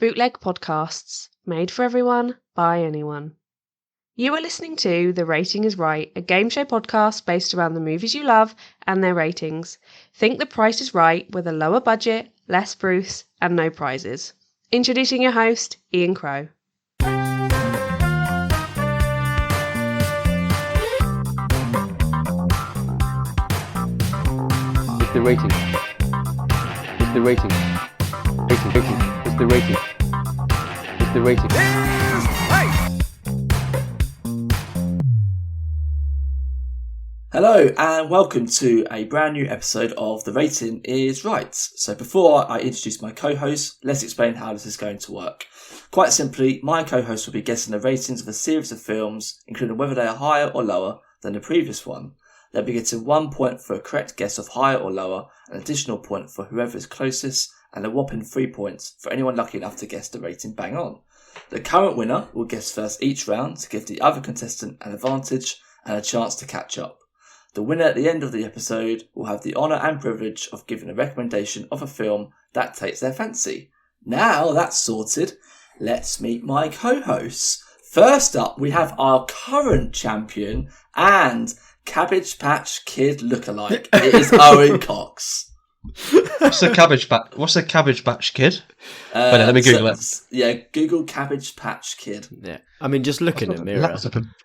Bootleg podcasts, made for everyone, by anyone. You are listening to The Rating is Right, a game show podcast based around the movies you love and their ratings. Think The Price is Right with a lower budget, less Bruce, and no prizes. Introducing your host, Ian Crow. It's the rating. It's the rating. Rating. It's the rating. It's the rating. Hello and welcome to a brand new episode of The Rating is Right. So before I introduce my co-host, let's explain how this is going to work. Quite simply, my co-host will be guessing the ratings of a series of films, including whether they are higher or lower than the previous one. They'll be getting 1 point for a correct guess of higher or lower, an additional point for whoever is closest, and a whopping 3 points for anyone lucky enough to guess the rating bang on. The current winner will guess first each round to give the other contestant an advantage and a chance to catch up. The winner at the end of the episode will have the honour and privilege of giving a recommendation of a film that takes their fancy. Now that's sorted, let's meet my co-hosts. First up, we have our current champion and Cabbage Patch Kid lookalike. It is Owen Cox. What's a Cabbage Patch Kid? Wait, let me Google it. Yeah, Google Cabbage Patch Kid. Yeah, I mean, just look in a mirror. I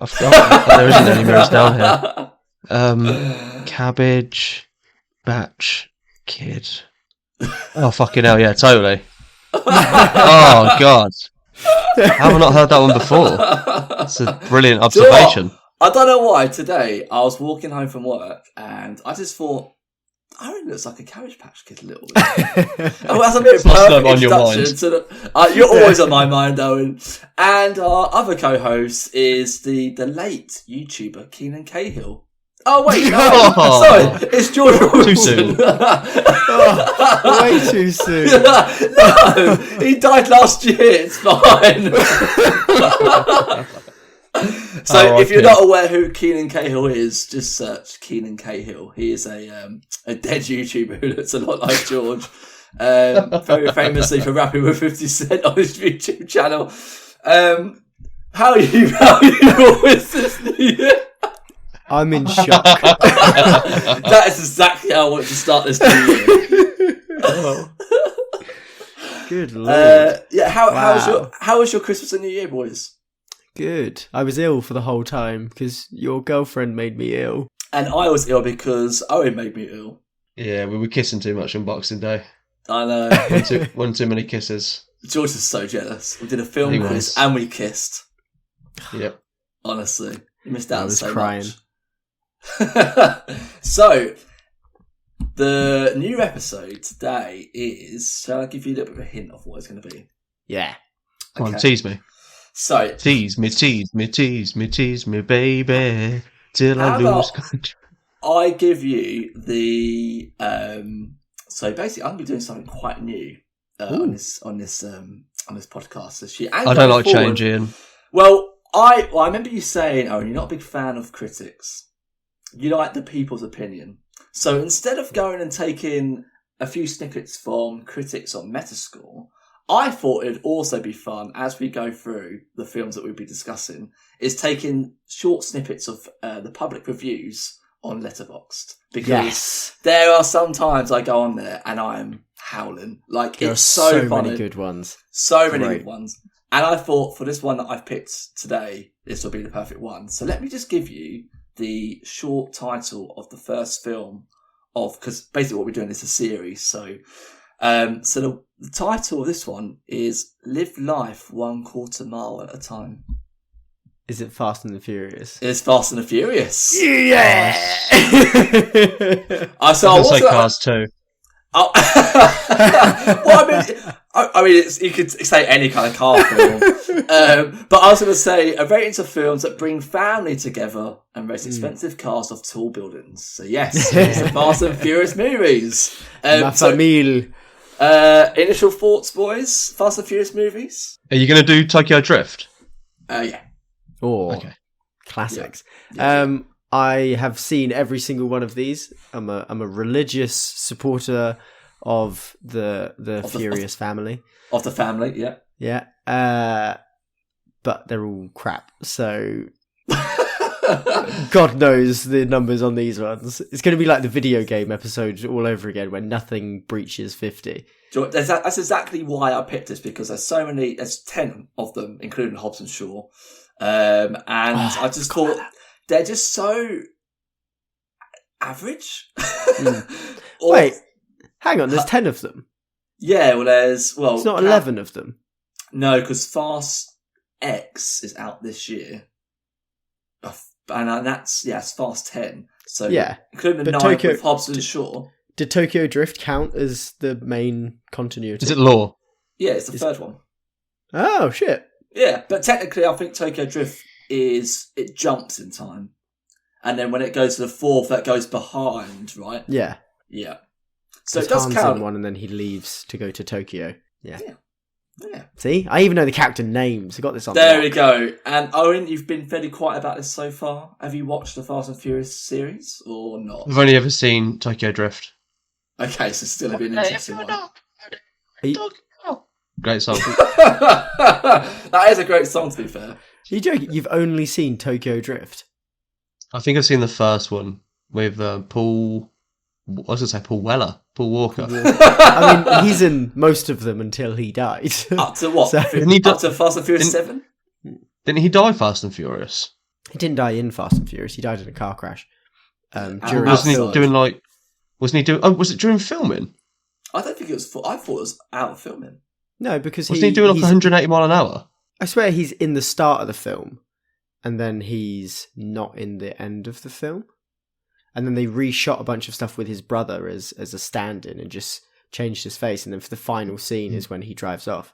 forgot. There isn't any mirrors down here. Cabbage Patch Kid. Oh, fucking hell, yeah, totally. Oh, God. How have I not heard that one before? That's a brilliant observation. I don't know why. Today, I was walking home from work and I just thought, Owen looks like a Cabbage Patch Kid a little bit. Oh, that's a bit perfect on your mind. You're always on my mind, Owen. And our other co-host is the late YouTuber Keenan Cahill. Oh wait, no, sorry, it's George Robinson. Too soon. Way too soon. No, he died last year. It's fine. So, if you're not aware who Keenan Cahill is, just search Keenan Cahill. He is a dead YouTuber who looks a lot like George. Very famously for rapping with 50 Cent on his YouTube channel. How are you with this new year? I'm in shock. That is exactly how I want to start this new year. Good lord. Yeah, how was your Christmas and New Year, boys? Good. I was ill for the whole time because your girlfriend made me ill. And I was ill because Owen made me ill. Yeah, we were kissing too much on Boxing Day. I know. One too many kisses. George is so jealous. We did a film quiz and we kissed. Yep. Honestly, you missed out on so crying. much. So, the new episode today is... Shall I give you a little bit of a hint of what it's going to be? Yeah. Come on, tease me. So, tease me, baby, till I lose control. I give you the so basically I'm gonna be doing something quite new on this podcast. So I don't like changing. Well, I remember you saying, oh, you're not a big fan of critics. You like the people's opinion. So instead of going and taking a few snippets from critics on Metascore, I thought it'd also be fun as we go through the films that we'll be discussing, is taking short snippets of the public reviews on Letterboxd. Because there are some times I go on there and I'm howling. Like, there it's so funny. Many good ones. So many good ones. And I thought for this one that I've picked today, this will be the perfect one. So let me just give you the short title of the first film because basically what we're doing is a series. So the title of this one is Live Life 1/4 Mile at a Time. Is it Fast and the Furious? It's Fast and the Furious. Yeah! I say Cars 2. Oh. Well, I mean, you could say any kind of car film. But I was going to say, a ratings of films that bring family together and race expensive cars off tall buildings. So yes, it's the Fast and Furious movies. La Famille. Initial thoughts, boys? Fast and Furious movies? Are you going to do Tokyo Drift? Yeah. Oh, okay. Classics. Yeah. I have seen every single one of these. I'm a religious supporter of the Furious family. Of the family, yeah. Yeah. But they're all crap. So God knows the numbers on these ones. It's going to be like the video game episode all over again when nothing breaches 50. That's exactly why I picked this, because there's 10 of them, including Hobbs and Shaw. And I just thought they're just so average. Wait, hang on, there's 10 of them. Yeah, it's not 11 of them. No, because Fast X is out this year. And it's Fast 10. So yeah, including the 9 with Hobbs and Shaw. Did Tokyo Drift count as the main continuity? Is it Law? Yeah, it's the third one. Oh, shit. Yeah, but technically I think Tokyo Drift it jumps in time. And then when it goes to the fourth, that goes behind, right? Yeah. Yeah. So it does does count. in one and then he leaves to go to Tokyo. Yeah. Yeah. See? I even know the character names. I got this on There we go. And Owen, you've been fairly quiet about this so far. Have you watched the Fast and Furious series or not? I've only ever seen Tokyo Drift. Okay, so still a bit interesting one. Great song. That is a great song, to be fair. Are you joking? You've only seen Tokyo Drift? I think I've seen the first one with Paul... I was going to say Paul Weller. Paul Walker. I mean, he's in most of them until he died. Up to what? So- Up to Fast and Furious 7? Didn't he die Fast and Furious? He didn't die in Fast and Furious. He died in a car crash. During Wasn't he film. doing like... Wasn't he doing... Oh, was it during filming? I don't think it was... I thought it was out of filming. No, because Wasn't he doing like 180 mile an hour? I swear he's in the start of the film, and then he's not in the end of the film. And then they reshot a bunch of stuff with his brother as a stand-in and just changed his face. And then for the final scene is when he drives off.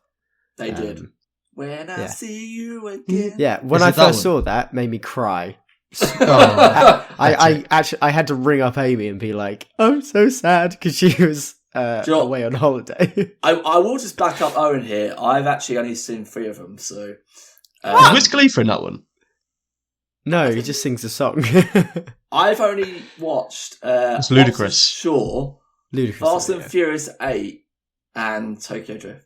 They did. When I yeah. see you again. Yeah, when Is I it that first one? saw that, made me cry. Oh, I actually I had to ring up Amy and be like, I'm so sad, because she was away on holiday. I will just back up Owen here. I've actually only seen 3 of them, so... was Wiz Khalifa in that one? No, he just sings a song. I've only watched... It's ludicrous. Sure. Ludicrous. Fast and Furious 8 and Tokyo Drift.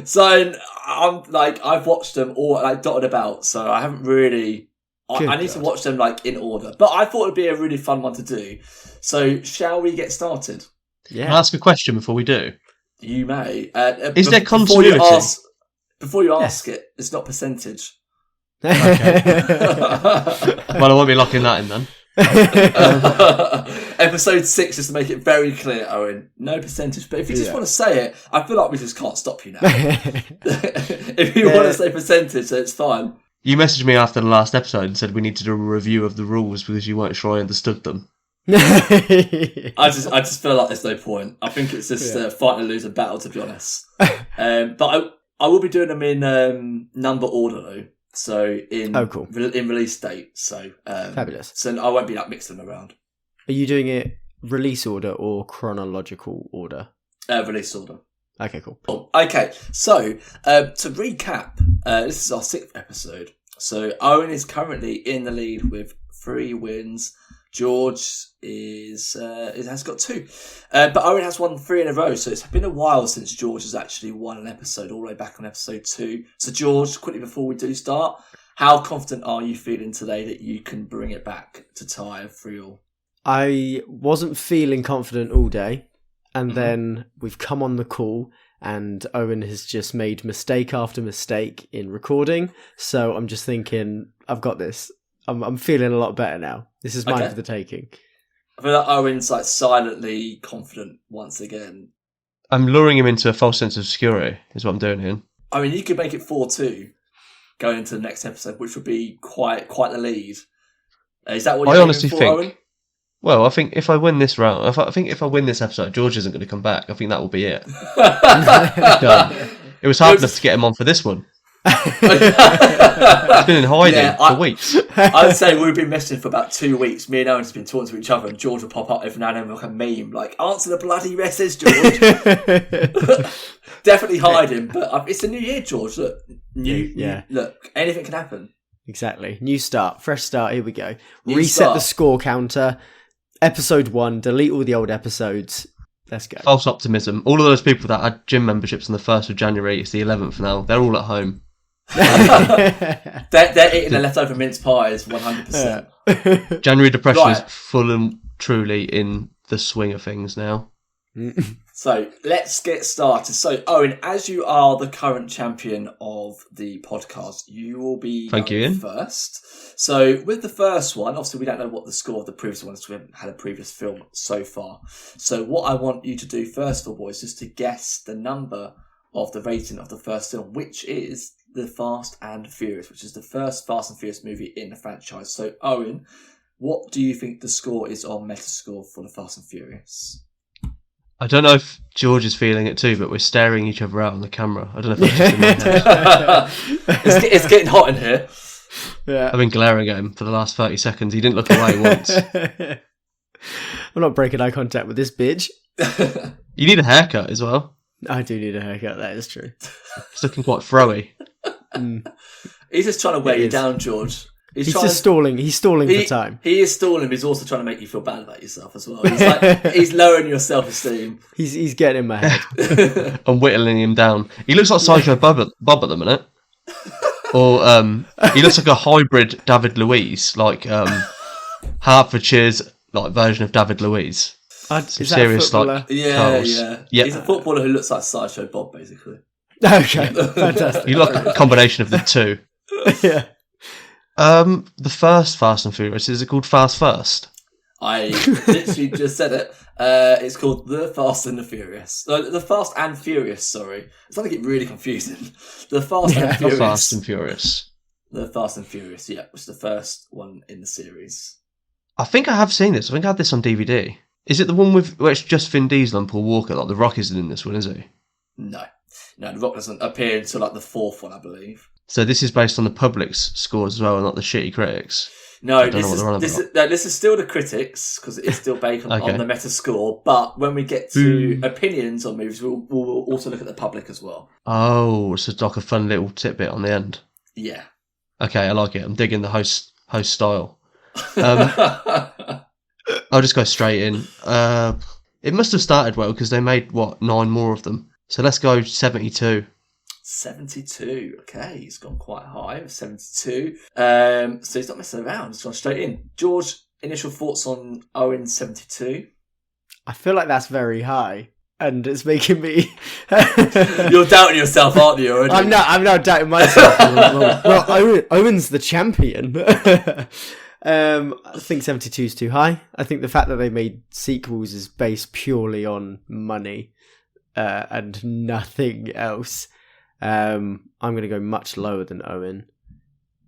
So I've watched them all dotted about, so I haven't really... I need to watch them in order. But I thought it'd be a really fun one to do. So shall we get started? Yeah. Can I ask a question before we do? You may. Is there continuity? Before you ask it, it's not percentage. Well, I won't be locking that in then. Episode 6 is to make it very clear, Owen. No percentage. But if you just want to say it, I feel like we just can't stop you now. If you want to say percentage, then it's fine. You messaged me after the last episode and said we need to do a review of the rules because you weren't sure I understood them. I just feel like there's no point. I think it's just fighting a losing battle, to be honest. But I will be doing them in number order though. So in release date. So fabulous. So I won't be mixing them around. Are you doing it release order or chronological order? Release order. Okay, cool. Okay, so to recap, this is our 6th episode. So Owen is currently in the lead with 3 wins. George has got 2, but Owen has won 3 in a row. So it's been a while since George has actually won an episode, all the way back on episode 2. So George, quickly before we do start, how confident are you feeling today that you can bring it back to tie 3-3? I wasn't feeling confident all day. And then we've come on the call and Owen has just made mistake after mistake in recording. So I'm just thinking, I've got this. I'm feeling a lot better now. This is mine for the taking. I feel like Owen's silently confident once again. I'm luring him into a false sense of security, is what I'm doing here. I mean, you could make it 4-2 going into the next episode, which would be quite the lead. Is that what you're honestly for, think, Owen? Well, I think if I win this round, if I win this episode, George isn't going to come back. I think that will be it. It was hard enough to get him on for this one. He's been in hiding for weeks. I'd say we've been messaging for about 2 weeks. Me and Owen's been talking to each other, and George will pop up every now and then like a meme, answer the bloody message, George. Definitely hiding, but it's a new year, George. Look, look, anything can happen. Exactly. New start, fresh start. Here we go. New Reset start. the score counter. Episode 1. Delete all the old episodes. Let's go. False optimism. All of those people that had gym memberships on the 1st of January, it's the 11th now. They're all at home. They're eating the leftover mince pies 100%. January depression Right. is full and truly in the swing of things now. So let's get started. So Owen, as you are the current champion of the podcast, you will be Thank you, Ian. first. So with the first one, obviously we don't know what the score of the previous one is. We haven't had a previous film so far. So what I want you to do first of all is just to guess the number of the rating of the first film, which is The Fast and Furious, which is the first Fast and Furious movie in the franchise. So Owen, what do you think the score is on Metascore for The Fast and Furious? I don't know if George is feeling it too, but we're staring each other out on the camera. I don't know if that's just in my head. It's getting hot in here. Yeah. I've been glaring at him for the last 30 seconds. He didn't look away once. I'm not breaking eye contact with this bitch. You need a haircut as well. I do need a haircut, that is true. It's looking quite throwy. He's just trying to wear It you is. down, George. He's just stalling. He's stalling for time. He is stalling, but he's also trying to make you feel bad about yourself as well. He's like he's lowering your self-esteem. He's getting in my head. I'm whittling him down. He looks like Sideshow Bob at the minute. Or he looks like a hybrid David Luiz, like Hertfordshire's like version of David Luiz. Is Some that a serious footballer? like Yeah, curls. yeah. Yeah. He's a footballer who looks like Sideshow Bob, basically. Okay, fantastic. You look like a combination of the two. Yeah. The first Fast and Furious, is it called Fast First? I literally just said it. It's called The Fast and the Furious. The Fast and Furious, sorry. It's going to get really confusing. The Fast and Not Furious. Fast and Furious. The Fast and Furious, yeah, was the first one in the series. I think I have seen this. I think I had this on DVD. Is it the one with where it's just Vin Diesel and Paul Walker? Like The Rock isn't in this one, is he? No, The Rock doesn't appear until like the fourth one, I believe. So this is based on the public's scores as well, and not the shitty critics. No, don't know what they're on this is still the critics, because it is still based on, Okay. on the Metascore. But when we get to opinions on movies, we'll also look at the public as well. Oh, so it's like a fun little tidbit on the end. Yeah. Okay, I like it. I'm digging the host style. I'll just go straight in. It must have started well because they made 9 more of them. So let's go 72. 72. Okay, he's gone quite high with 72. So he's not messing around. He's gone straight in. George, initial thoughts on Owen's 72? I feel like that's very high, and it's making me. You're doubting yourself, aren't you? Already? I'm not doubting myself. well, Owen's the champion. I think 72 is too high. I think the fact that they made sequels is based purely on money and nothing else. I'm going to go much lower than Owen.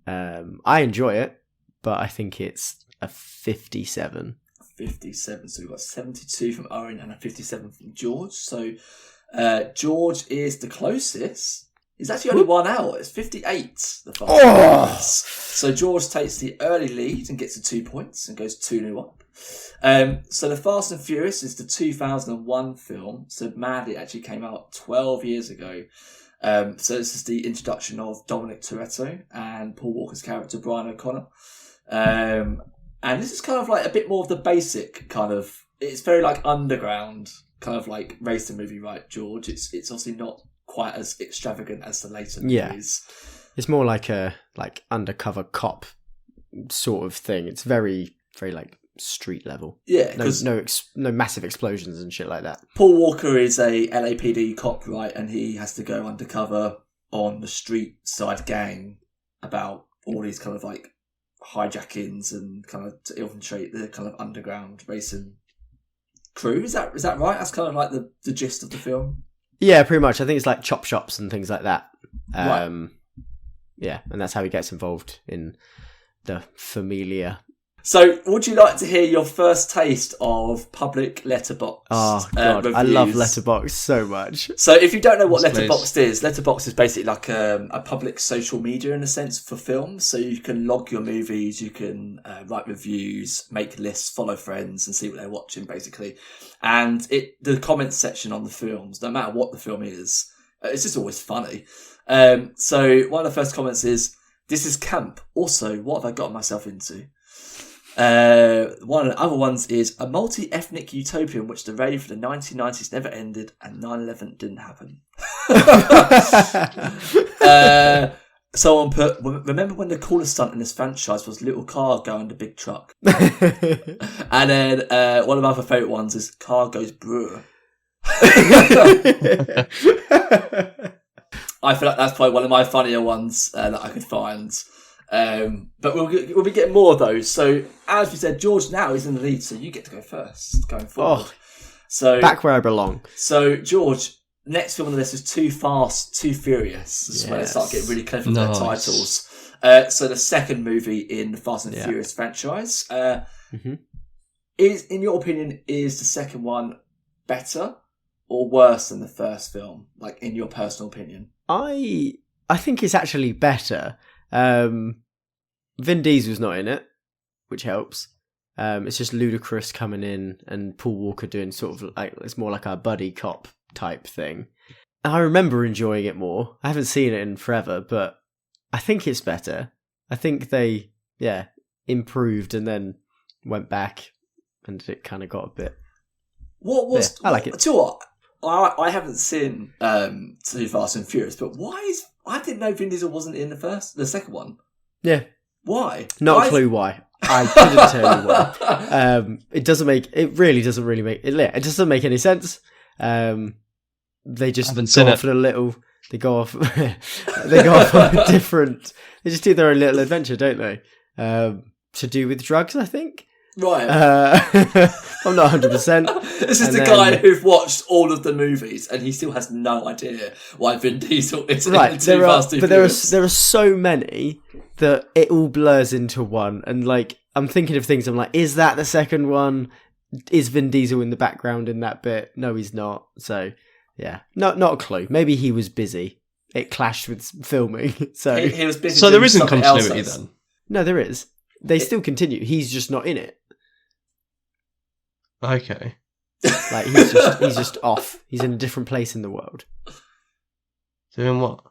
I enjoy it, but I think it's a 57. 57. So we've got 72 from Owen and a 57 from George. So George is the closest. He's actually only one out. It's 58. The Fast and Furious. So George takes the early lead and gets the 2 points and goes 2-0 up. So The Fast and Furious is the 2001 film. So mad, it actually came out 12 years ago. So this is the introduction of Dominic Toretto and Paul Walker's character Brian O'Connor. And this is kind of like a bit more of the basic kind of. It's very like underground kind of like racing movie, right, George? It's obviously not quite as extravagant as the later movies. It's more like a undercover cop sort of thing. It's very, very like street level. Yeah, because no massive explosions and shit like that. Paul Walker is a LAPD cop, right, and he has to go undercover on the street side gang about all these kind of like hijackings and kind of to infiltrate the kind of underground racing crew. Is that right? That's kind of like the gist of the film. Yeah, pretty much. I think it's like chop shops and things like that. Right. Yeah, and that's how he gets involved in the familia. So, would you like to hear your first taste of public Letterboxd? Oh god, I love Letterboxd so much. So, if you don't know what Yes, Letterboxd is, Letterboxd is basically like a public social media in a sense for films. So you can log your movies, you can write reviews, make lists, follow friends, and see what they're watching, basically. And the comments section on the films, no matter what the film is, it's just always funny. So one of the first comments is, "This is camp. Also, what have I gotten myself into?" One of the other ones is a multi-ethnic utopia in which the rave for the 1990s never ended and 9/11 didn't happen. Someone put, remember when the coolest stunt in this franchise was little car going the big truck? And then one of my other favourite ones is car goes brewer. I feel like that's probably one of my funnier ones that I could find. But we'll be getting more of those. So, as we said, George now is in the lead, so you get to go first going forward. So back where I belong. So, George, next film on the list is Too Fast, Too Furious. This is when they start getting really clever with their titles. So, the second movie in the Fast and Furious franchise. Is, in your opinion, is the second one better or worse than the first film? Like, in your personal opinion? I think it's actually better. Vin Diesel's not in it, which helps. It's just Ludacris coming in and Paul Walker doing sort of like, it's more like a buddy cop type thing. I remember enjoying it more. I haven't seen it in forever, but I think it's better. I think they, improved and then went back and it kind of got a bit... What was... I like it. Do you know what? I haven't seen Too Fast and Furious, but I didn't know Vin Diesel wasn't in the second one. Yeah. Why? Not a clue why. I couldn't tell you why. It really doesn't really make it doesn't make any sense. They just go off on a little. They go off. They go off on a different. They just do their own little adventure, don't they? To do with drugs, I think. Right. I'm not 100%. This is the guy who've watched all of the movies and he still has no idea why Vin Diesel is in Too Fast, Too Furious. There are so many that it all blurs into one. And like, I'm thinking of things. I'm like, is that the second one? Is Vin Diesel in the background in that bit? No, he's not. So yeah, not a clue. Maybe he was busy. It clashed with filming. So he was busy. So there isn't continuity then? No, there is. They still continue. He's just not in it. Okay. Like he's just off. He's in a different place in the world. Doing what?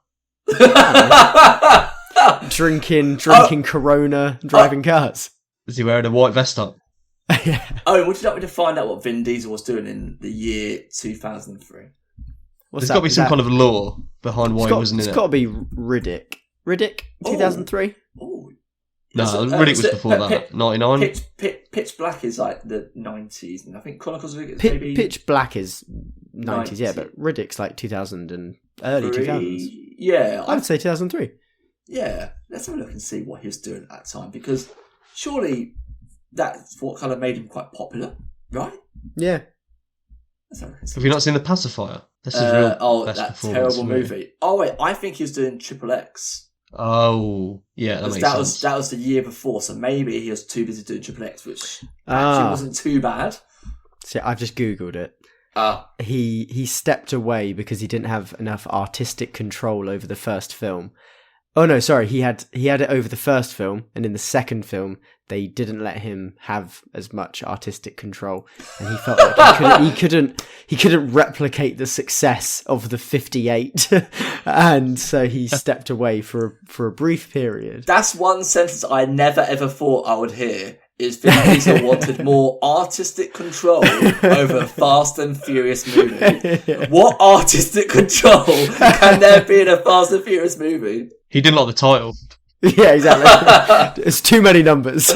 Drinking Corona, driving cars. Is he wearing a white vest up? Yeah. Oh, would you like me to find out what Vin Diesel was doing in the year 2003? There's got to be some kind of law behind why he wasn't in it. It's got to be Riddick. Riddick, 2003? Oh. No, Riddick was before that. 99? Pitch Black is like the 90s, and I think Chronicles of Riddick is maybe... Pitch Black is 90s, yeah, but Riddick's like 2000 and early 2000s. Yeah. I would say 2003. Yeah, let's have a look and see what he was doing at that time, because surely that's what kind of made him quite popular, right? Yeah. Have you not seen The Pacifier? This is real best that terrible movie. Oh wait, I think he was doing Triple X. Oh, yeah, that makes sense. That was the year before, so maybe he was too busy doing Triple X, which actually wasn't too bad. See, I've just Googled it. Ah. He stepped away because he didn't have enough artistic control over the first film. Oh no, sorry, he had it over the first film, and in the second film they didn't let him have as much artistic control, and he felt like he couldn't replicate the success of the 58, and so he stepped away for a brief period. That's one sentence I never ever thought I would hear. Is Vin Diesel wanted more artistic control over a Fast and Furious movie. What artistic control can there be in a Fast and Furious movie? He didn't like the title. Yeah, exactly. It's too many numbers.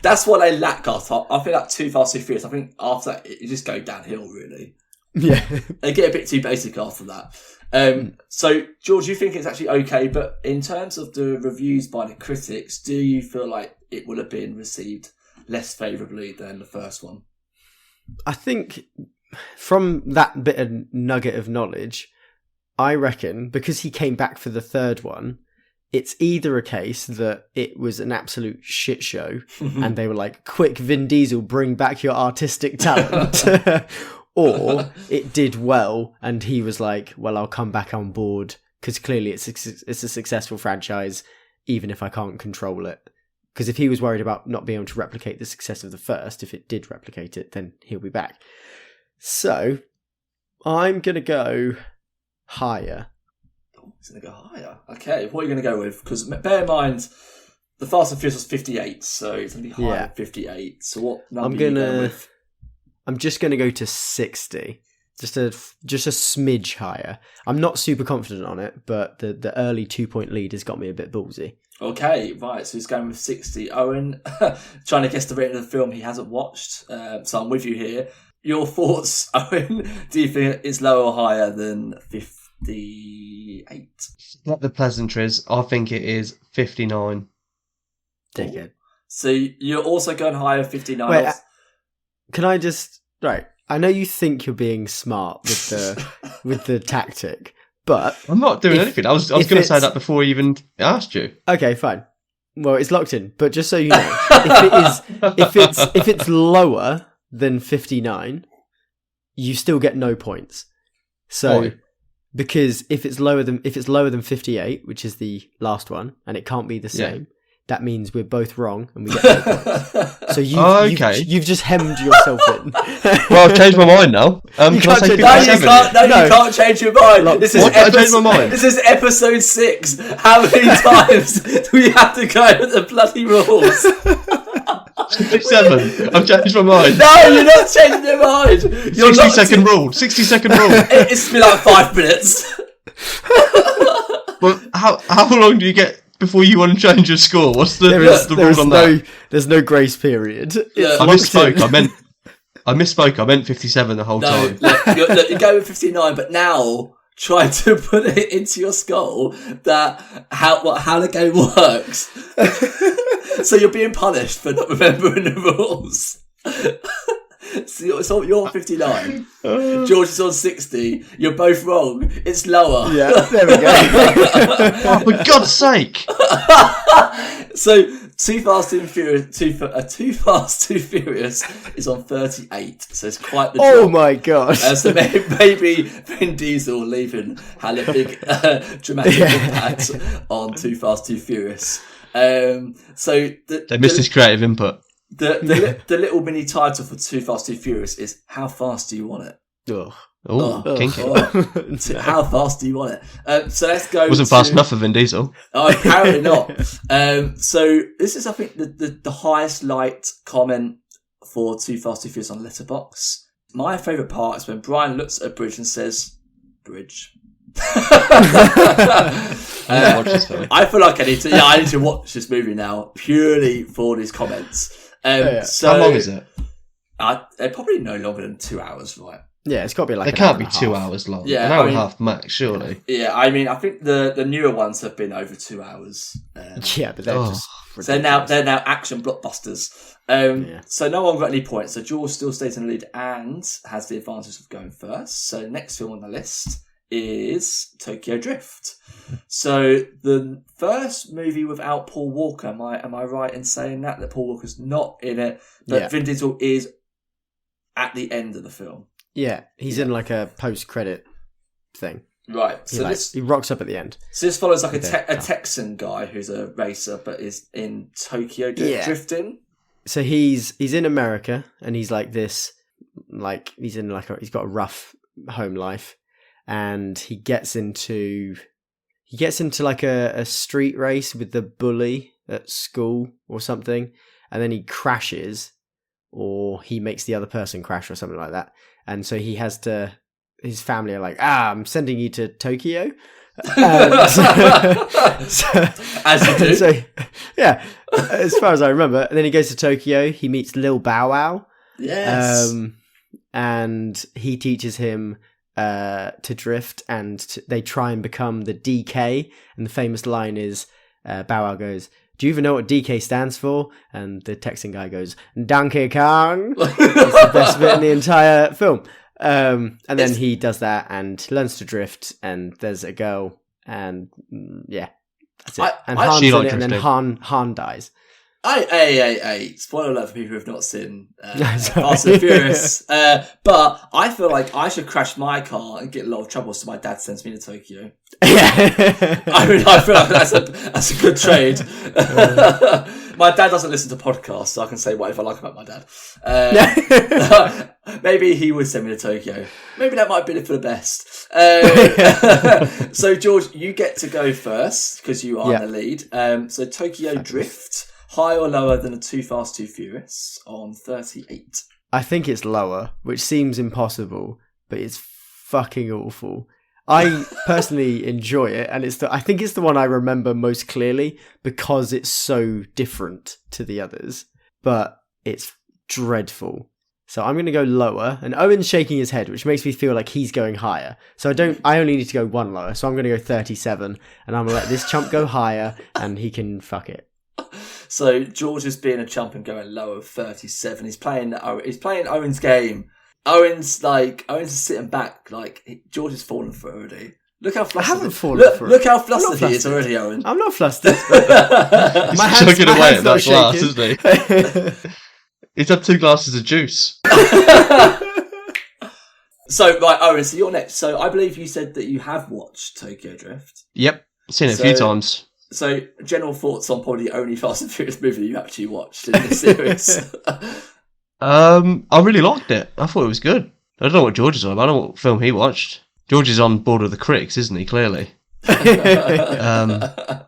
That's what they lack after. I feel like Too Fast, Too Furious. I think after that, it just go downhill, really. Yeah. They get a bit too basic after that. So, George, you think it's actually okay, but in terms of the reviews by the critics, do you feel like it would have been received less favourably than the first one? I think from that bit of nugget of knowledge, I reckon because he came back for the third one, it's either a case that it was an absolute shit show and they were like, quick, Vin Diesel, bring back your artistic talent. Or it did well and he was like, well, I'll come back on board because clearly it's a successful franchise, even if I can't control it. Because if he was worried about not being able to replicate the success of the first, if it did replicate it, then he'll be back. So, I'm going to go higher. Oh, he's going to go higher. Okay, what are you going to go with? Because bear in mind, The Fast and Furious was 58, so it's going to be higher Yeah. than 58. So what number are you going with? I'm just gonna go to 60. Just a smidge higher. I'm not super confident on it, but the early 2-point lead has got me a bit ballsy. Okay, right, so he's going with 60. Owen, trying to guess the rating of the film he hasn't watched, so I'm with you here. Your thoughts, Owen? Do you think it's lower or higher than 58? Not the pleasantries. I think it is 59. Dickhead. So you're also going higher, 59. Wait, can I just... Right, I know you think you're being smart with the with the tactic, but... I'm not doing anything. I was going to say it's- that before I even asked you. Okay, fine. Well, it's locked in, but just so you know, if it's lower than 59, you still get no points. So Why? because if it's lower than 58, which is the last one, and it can't be the same, that means we're both wrong and we get no points. So you've just hemmed yourself in. Well, I've changed my mind now. Can I can't say change- No, 57? you can't change your mind. Look, This what? I changed my mind. This is episode 6. How many times do we have to go with the bloody rules? 57. I've changed my mind. No, you're not changing your mind. You're 60-second rule. 60-second rule. It's been like 5 minutes. Well, how long do you get before you want to change your score? What's the rule on that? There's no grace period. Yeah. I misspoke. I misspoke. I meant 57 the whole No, time. look, you go with 59, but now try to put it into your skull that how the game works. So you're being punished for not remembering the rules. So you're on 59. George is on 60. You're both wrong. It's lower. Yeah, there we go. Oh, for God's sake! So Too Fast, Too Furious, Too Fast, Too Furious is on 38. So it's quite the drop. Oh my god. So maybe Vin Diesel leaving had a big dramatic impact on Too Fast, Too Furious. So They missed his creative input. the little mini title for Too Fast, Too Furious is How Fast Do You Want It? Ugh. Oh, kinky. How fast do you want it? So let's go. Wasn't fast enough for Vin Diesel. Oh, apparently not. So this is, I think, the highest liked comment for Too Fast, Too Furious on Letterboxd. My favourite part is when Brian looks at a bridge and says, "Bridge." Watch this film. I feel like I need to watch this movie now purely for these comments. So How long is it? They're probably no longer than 2 hours, right? Yeah, it's got to be like They an can't hour be and a 2 half. hours long. Yeah, An hour I and a mean- half max, surely. Yeah, I mean, I think the newer ones have been over 2 hours. Yeah, but they're Oh. just So they're now action blockbusters. So no one got any points. So George still stays in the lead and has the advantage of going first. So next film on the list is Tokyo Drift. So the first movie without Paul Walker. Am I right in saying that Paul Walker's not in it, but Yeah. Vin Diesel is at the end of the film? Yeah, he's in like a post-credit thing. Right. He, So like, this he rocks up at the end. follows like a Yeah. Texan guy who's a racer, but is in Tokyo Yeah. drifting. So he's in America and he's like this, like he's got a rough home life, and he gets into like a street race with the bully at school or something, and then he crashes, or he makes the other person crash or something like that, and so he has to. His family are like, I'm sending you to Tokyo. As you do. So, yeah, as far as I remember. And then he goes to Tokyo. He meets Lil Bow Wow. Yes. And he teaches him to drift, and they try and become the DK. And the famous line is, Bow Wow goes, "Do you even know what DK stands for?" And the Texan guy goes, "Donkey Kong." It's the best bit in the entire film. And then he does that and learns to drift, and there's a girl, and yeah, that's it. And Han's She in liked it, and then drifting. Han dies. Hey. Spoiler alert for people who have not seen Sorry. Fast and Furious. But I feel like I should crash my car and get a lot of trouble, so my dad sends me to Tokyo. Yeah. I mean, I feel like that's a good trade. My dad doesn't listen to podcasts, so I can say whatever I like about my dad. Maybe he would send me to Tokyo. Maybe that might have been for the best. So, George, you get to go first because you are in the lead. So, Tokyo Drift, higher or lower than a Too Fast, Too Furious on 38? I think it's lower, which seems impossible, but it's fucking awful. I personally enjoy it, and I think it's the one I remember most clearly because it's so different to the others, but it's dreadful. So I'm going to go lower, and Owen's shaking his head, which makes me feel like he's going higher. So I only need to go one lower, so I'm going to go 37, and I'm going to let this chump go higher, and he can fuck it. So George is being a chump and going lower of 37. He's playing Owen's game. Owen's sitting back like George is falling for it already. Look how flustered. I haven't fallen for it. Look how flustered he is already, Owen. I'm not flustered. He's chugging away at that glass, isn't he? He's had 2 glasses of juice. So, right, Owen, so you're next. So I believe you said that you have watched Tokyo Drift. Yep, seen it a few times. So, general thoughts on probably the only Fast and Furious movie you actually watched in this series? I really liked it. I thought it was good. I don't know what George is on about. I don't know what film he watched. George is on board with the critics, isn't he? Clearly. I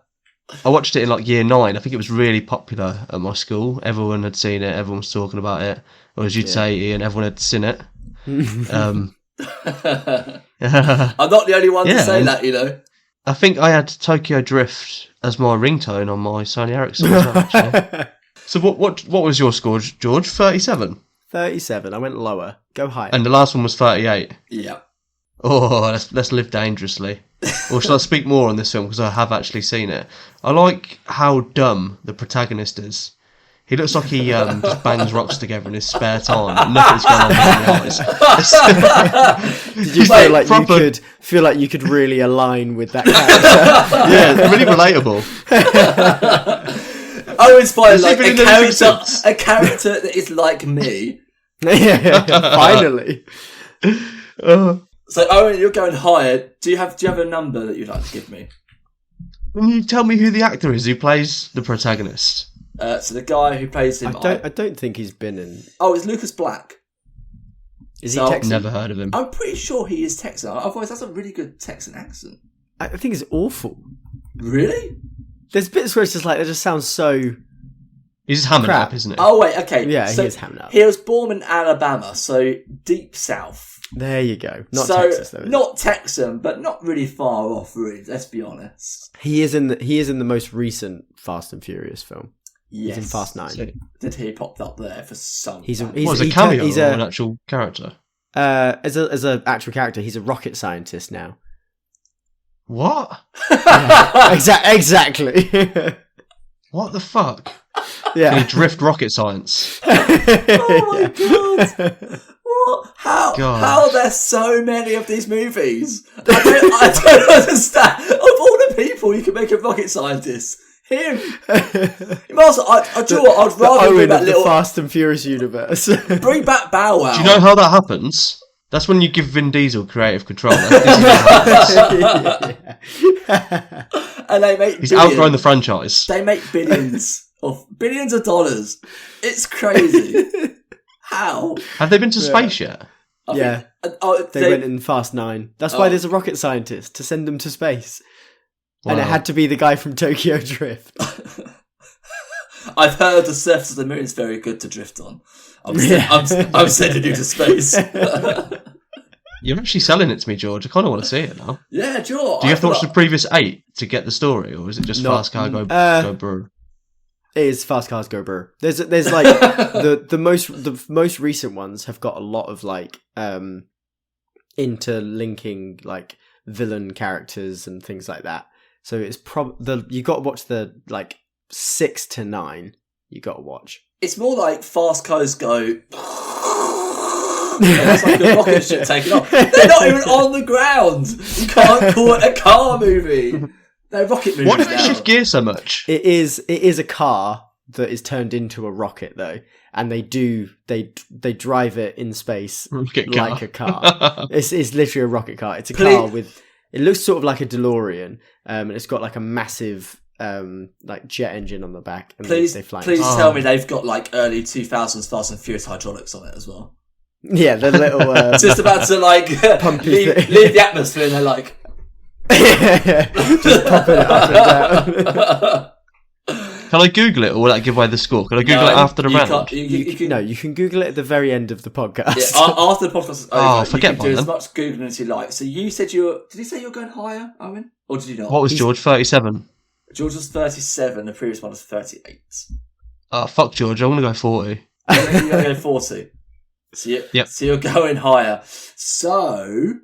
watched it in like year 9. I think it was really popular at my school. Everyone had seen it. Everyone was talking about it. Or as you'd say, Ian, everyone had seen it. I'm not the only one to say that, you know. I think I had Tokyo Drift as my ringtone on my Sony Ericsson as well, actually. So what was your score, George? 37? 37. I went lower. Go higher. And the last one was 38? Yeah. Oh, let's live dangerously. Or should I speak more on this film, because I have actually seen it. I like how dumb the protagonist is. He looks like he just bangs rocks together in his spare time. And nothing's going on in his eyes. Did you feel like you could really align with that character? Yeah, really relatable. I always find like a character that is like me. Finally. So Owen, you're going higher. Do you have a number that you'd like to give me? Can you tell me who the actor is who plays the protagonist? So the guy who plays him, I don't think he's been in. Oh, it's Lucas Black. Is he Texan? Never heard of him. I'm pretty sure he is Texan. Otherwise, that's a really good Texan accent. I think it's awful. Really? There's bits where it's just like it just sounds so. He's just hamming up, isn't it? Oh wait, okay. Yeah, so he is hamming up. He was born in Alabama, so deep south. There you go. Not so, Texas though. Not Texan, but not really far off. Really, let's be honest. He is in the most recent Fast and Furious film. Yes. He's in Fast 9. So, did he popped up there for some? He's a cameo or an actual character? As an actual character, he's a rocket scientist now. What? Yeah, exactly. What the fuck? Yeah. Can he drift rocket science? Oh my god! What? How are there so many of these movies? I don't understand. Of all the people you can make a rocket scientist, him. You might as well, I'd rather bring back the Fast and Furious universe. Bring back Bow Wow. Do you know how that happens? That's when you give Vin Diesel creative control. And they make He's outgrown the franchise. They make billions of dollars. It's crazy. How? Have they been to space yet? They went in Fast 9. That's why there's a rocket scientist to send them to space. Wow. And it had to be the guy from Tokyo Drift. I've heard the surface of the moon is very good to drift on. I'm sending you to space. You're actually selling it to me, George. I kind of want to see it now. Yeah, sure. Do you have to watch the previous 8 to get the story, or is it just Fast Car Go Brr? It is Fast Cars Go Brr. There's like the most recent ones have got a lot of like interlinking like villain characters and things like that. So it's you got to watch the like 6 to 9. You got to watch. It's more like Fast Cars Go. That's like a rocket ship taking off. They're not even on the ground. You can't call it a car movie. They're rocket movies. Why do they shift gear so much? It is a car that is turned into a rocket though, and they drive it in space like a car. It's literally a rocket car. It's a car with. It looks sort of like a DeLorean, and it's got like a massive like jet engine on the back, and Please they fly. tell me they've got like early 2000s Fast and Furious hydraulics on it as well. Yeah, the little Just about to like leave the atmosphere, and they're like just popping it up and down. Can I Google it, or will that give away the score? Can I Google it after the round? You can Google it at the very end of the podcast. Yeah, after the podcast is over, forget you can do mine as much Googling as you like. So you said did you say you're going higher, Owen? Or did you not? What was George? 37. George was 37, the previous one was 38. Oh, fuck George, I want to go 40. You're going to go 40. So you're going higher. So,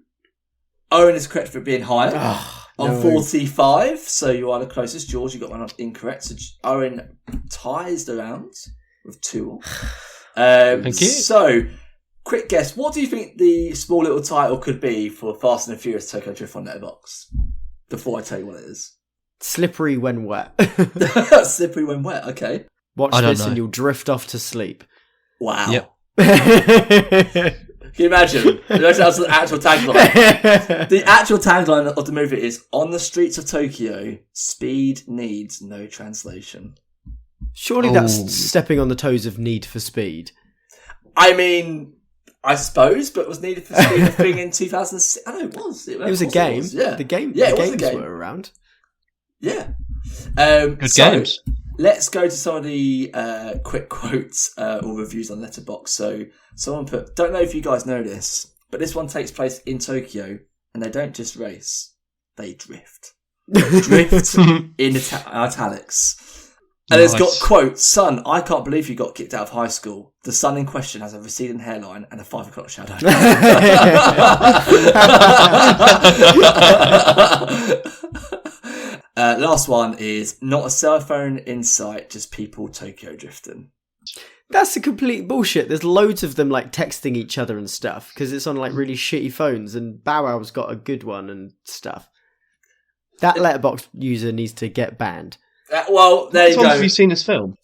Owen is correct for being higher. On 45, so you are the closest. George, you got one incorrect. So Owen ties the round with 2. Thank you. So, quick guess. What do you think the small little title could be for Fast and the Furious Tokyo Drift on Letterboxd? Before I tell you what it is. Slippery when wet. Slippery when wet, okay. Watch this and you'll drift off to sleep. Wow. Yep. Can you imagine? That's the actual tagline. The actual tagline of the movie is, on the streets of Tokyo, speed needs no translation. Surely that's stepping on the toes of Need for Speed. I mean, I suppose, but was Need for Speed a thing in 2006? I know it was. It was a game. Yeah. The games were around. Yeah. Good games. Let's go to some of the quick quotes or reviews on Letterboxd. So someone put, don't know if you guys know this, but this one takes place in Tokyo, and they don't just race, they drift. Drift in italics. And it's got, quote, son, I can't believe you got kicked out of high school. The son in question has a receding hairline and a 5 o'clock shadow. Last one is, not a cell phone in sight, just people Tokyo drifting. That's a complete bullshit. There's loads of them like texting each other and stuff because it's on like really shitty phones, and Bow Wow's got a good one and stuff. That Letterboxd user needs to get banned. Well, there you go. Have you seen this film?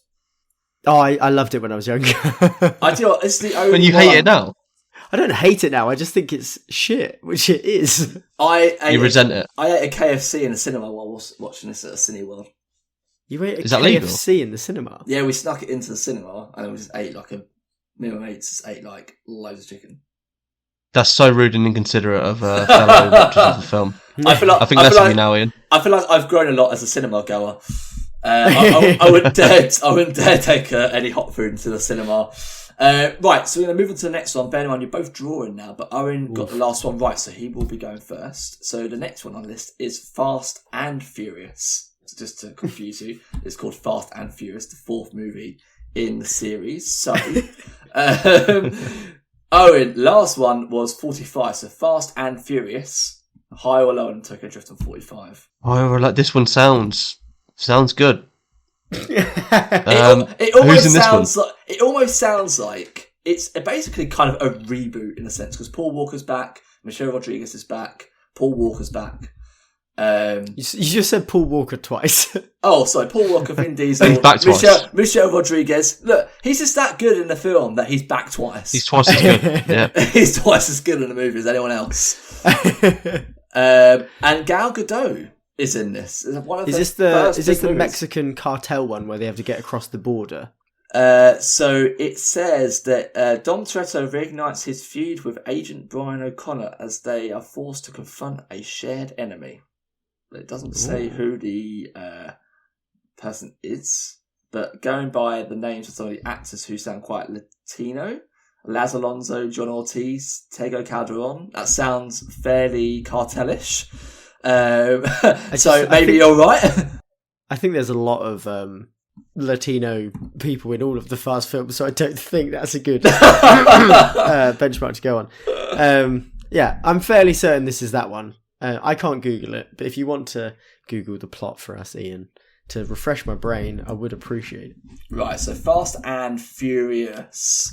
Oh, I loved it when I was younger. I do. It's the only when you hate it now? I don't hate it now. I just think it's shit, which it is. You resent it. I ate a KFC in the cinema while I was watching this at a Cineworld. You ate a Is that KFC legal? in the cinema? Yeah, we snuck it into the cinema and then we just ate me and my mates just ate like loads of chicken. That's so rude and inconsiderate of fellow watchers of the film. I think that's me now, Ian. I feel like I've grown a lot as a cinema goer. I wouldn't dare take any hot food into the cinema. Right, so we're going to move on to the next one. Bear in mind, you're both drawing now, but Owen got the last one right, so he will be going first. So the next one on the list is Fast and Furious. So just to confuse you, it's called Fast and Furious, the 4th movie in the series. So, Owen, last one was 45, so Fast and Furious. High or low on Tokyo Drift on 45? Oh, like this one sounds good. It almost sounds like it's basically kind of a reboot in a sense, because Paul Walker's back, Michelle Rodriguez is back, Paul Walker's back. You just said Paul Walker twice. Oh, sorry, Paul Walker, Vin Diesel, He's back twice. Michelle Rodriguez. Look, he's just that good in the film that he's back twice. He's twice as good. Yeah, he's twice as good in the movie as anyone else. And Gal Gadot is in this. Is this the Mexican cartel one where they have to get across the border? So it says that Dom Toretto reignites his feud with Agent Brian O'Connor as they are forced to confront a shared enemy. But it doesn't say who the person is, but going by the names of some of the actors who sound quite Latino, Laz Alonso, John Ortiz, Tego Calderon, that sounds fairly cartelish. So maybe you're right. I think there's a lot of Latino people in all of the Fast films, so I don't think that's a good benchmark to go on. Yeah, I'm fairly certain this is that one. I can't Google it, but if you want to Google the plot for us, Ian, to refresh my brain, I would appreciate it. Right, so Fast and Furious.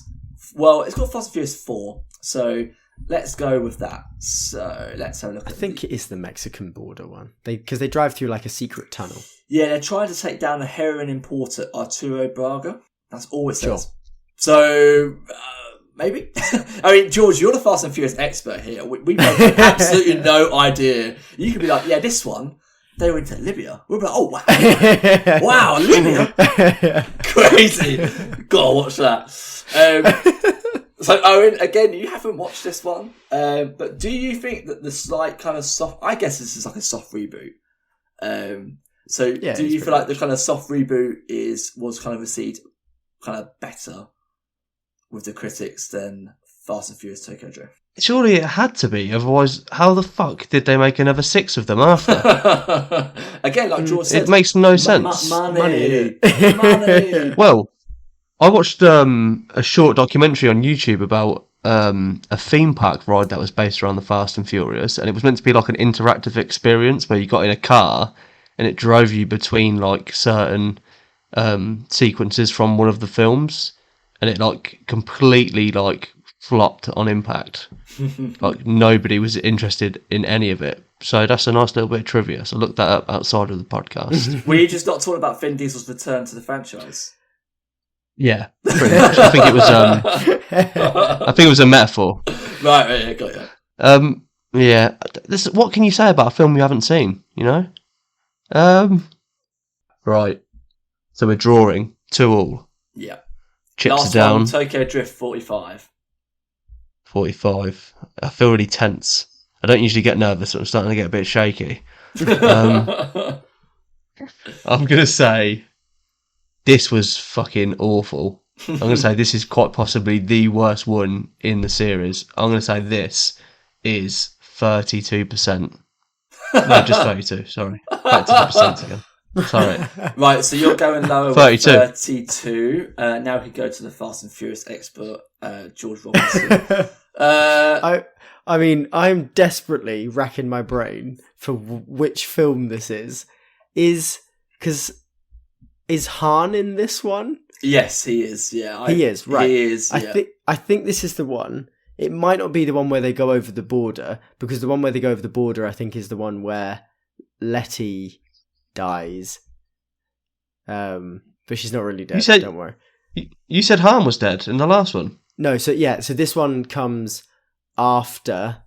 Well, it's called Fast and Furious 4, so let's go with that. So let's have a look. I think it is the Mexican border one, because they drive through like a secret tunnel. Yeah, they're trying to take down the heroin importer Arturo Braga. That's all it says. Sure. So maybe. I mean, George, you're the Fast and Furious expert here. We have absolutely no idea. You could be like, yeah, this one. they went to Libya. We were like, oh, wow. Wow, Libya. Crazy. Gotta watch that. So, Owen, again, you haven't watched this one. But do you think that the slight kind of soft... I guess this is like a soft reboot. So do you feel like the kind of soft reboot was kind of received kind of better with the critics than Fast and Furious Tokyo Drift? Surely it had to be, otherwise how the fuck did they make another 6 of them after? Again, like George said, it makes no sense. Money. Well, I watched a short documentary on YouTube about a theme park ride that was based around the Fast and Furious, and it was meant to be like an interactive experience where you got in a car and it drove you between like certain sequences from one of the films, and it like completely like flopped on impact. Like nobody was interested in any of it. So that's a nice little bit of trivia. So look that up outside of the podcast. Were you just not talking about Vin Diesel's return to the franchise? Yeah, pretty much. I think it was a metaphor. Right, yeah, got you. Yeah. What can you say about a film you haven't seen? You know. Right. So we're drawing 2-2. Yeah. Chips Last are down. one, Tokyo Drift 45. 45. I feel really tense. I don't usually get nervous, but I'm starting to get a bit shaky. I'm going to say this was fucking awful. I'm going to say this is quite possibly the worst one in the series. I'm going to say this is 32%. No, just 32, sorry. Back to the percent again. Sorry. Right, so you're going lower 32. with 32. Now we go to the Fast and Furious expert, George Robinson. I mean, I'm desperately racking my brain for which film this is. Because is Han in this one? Yes, he is. Yeah, he is. Right. He is. Yeah. I think this is the one. It might not be the one where they go over the border, because the one where they go over the border, I think, is the one where Letty dies. But she's not really dead. Don't worry. You said Han was dead in the last one. No, so this one comes after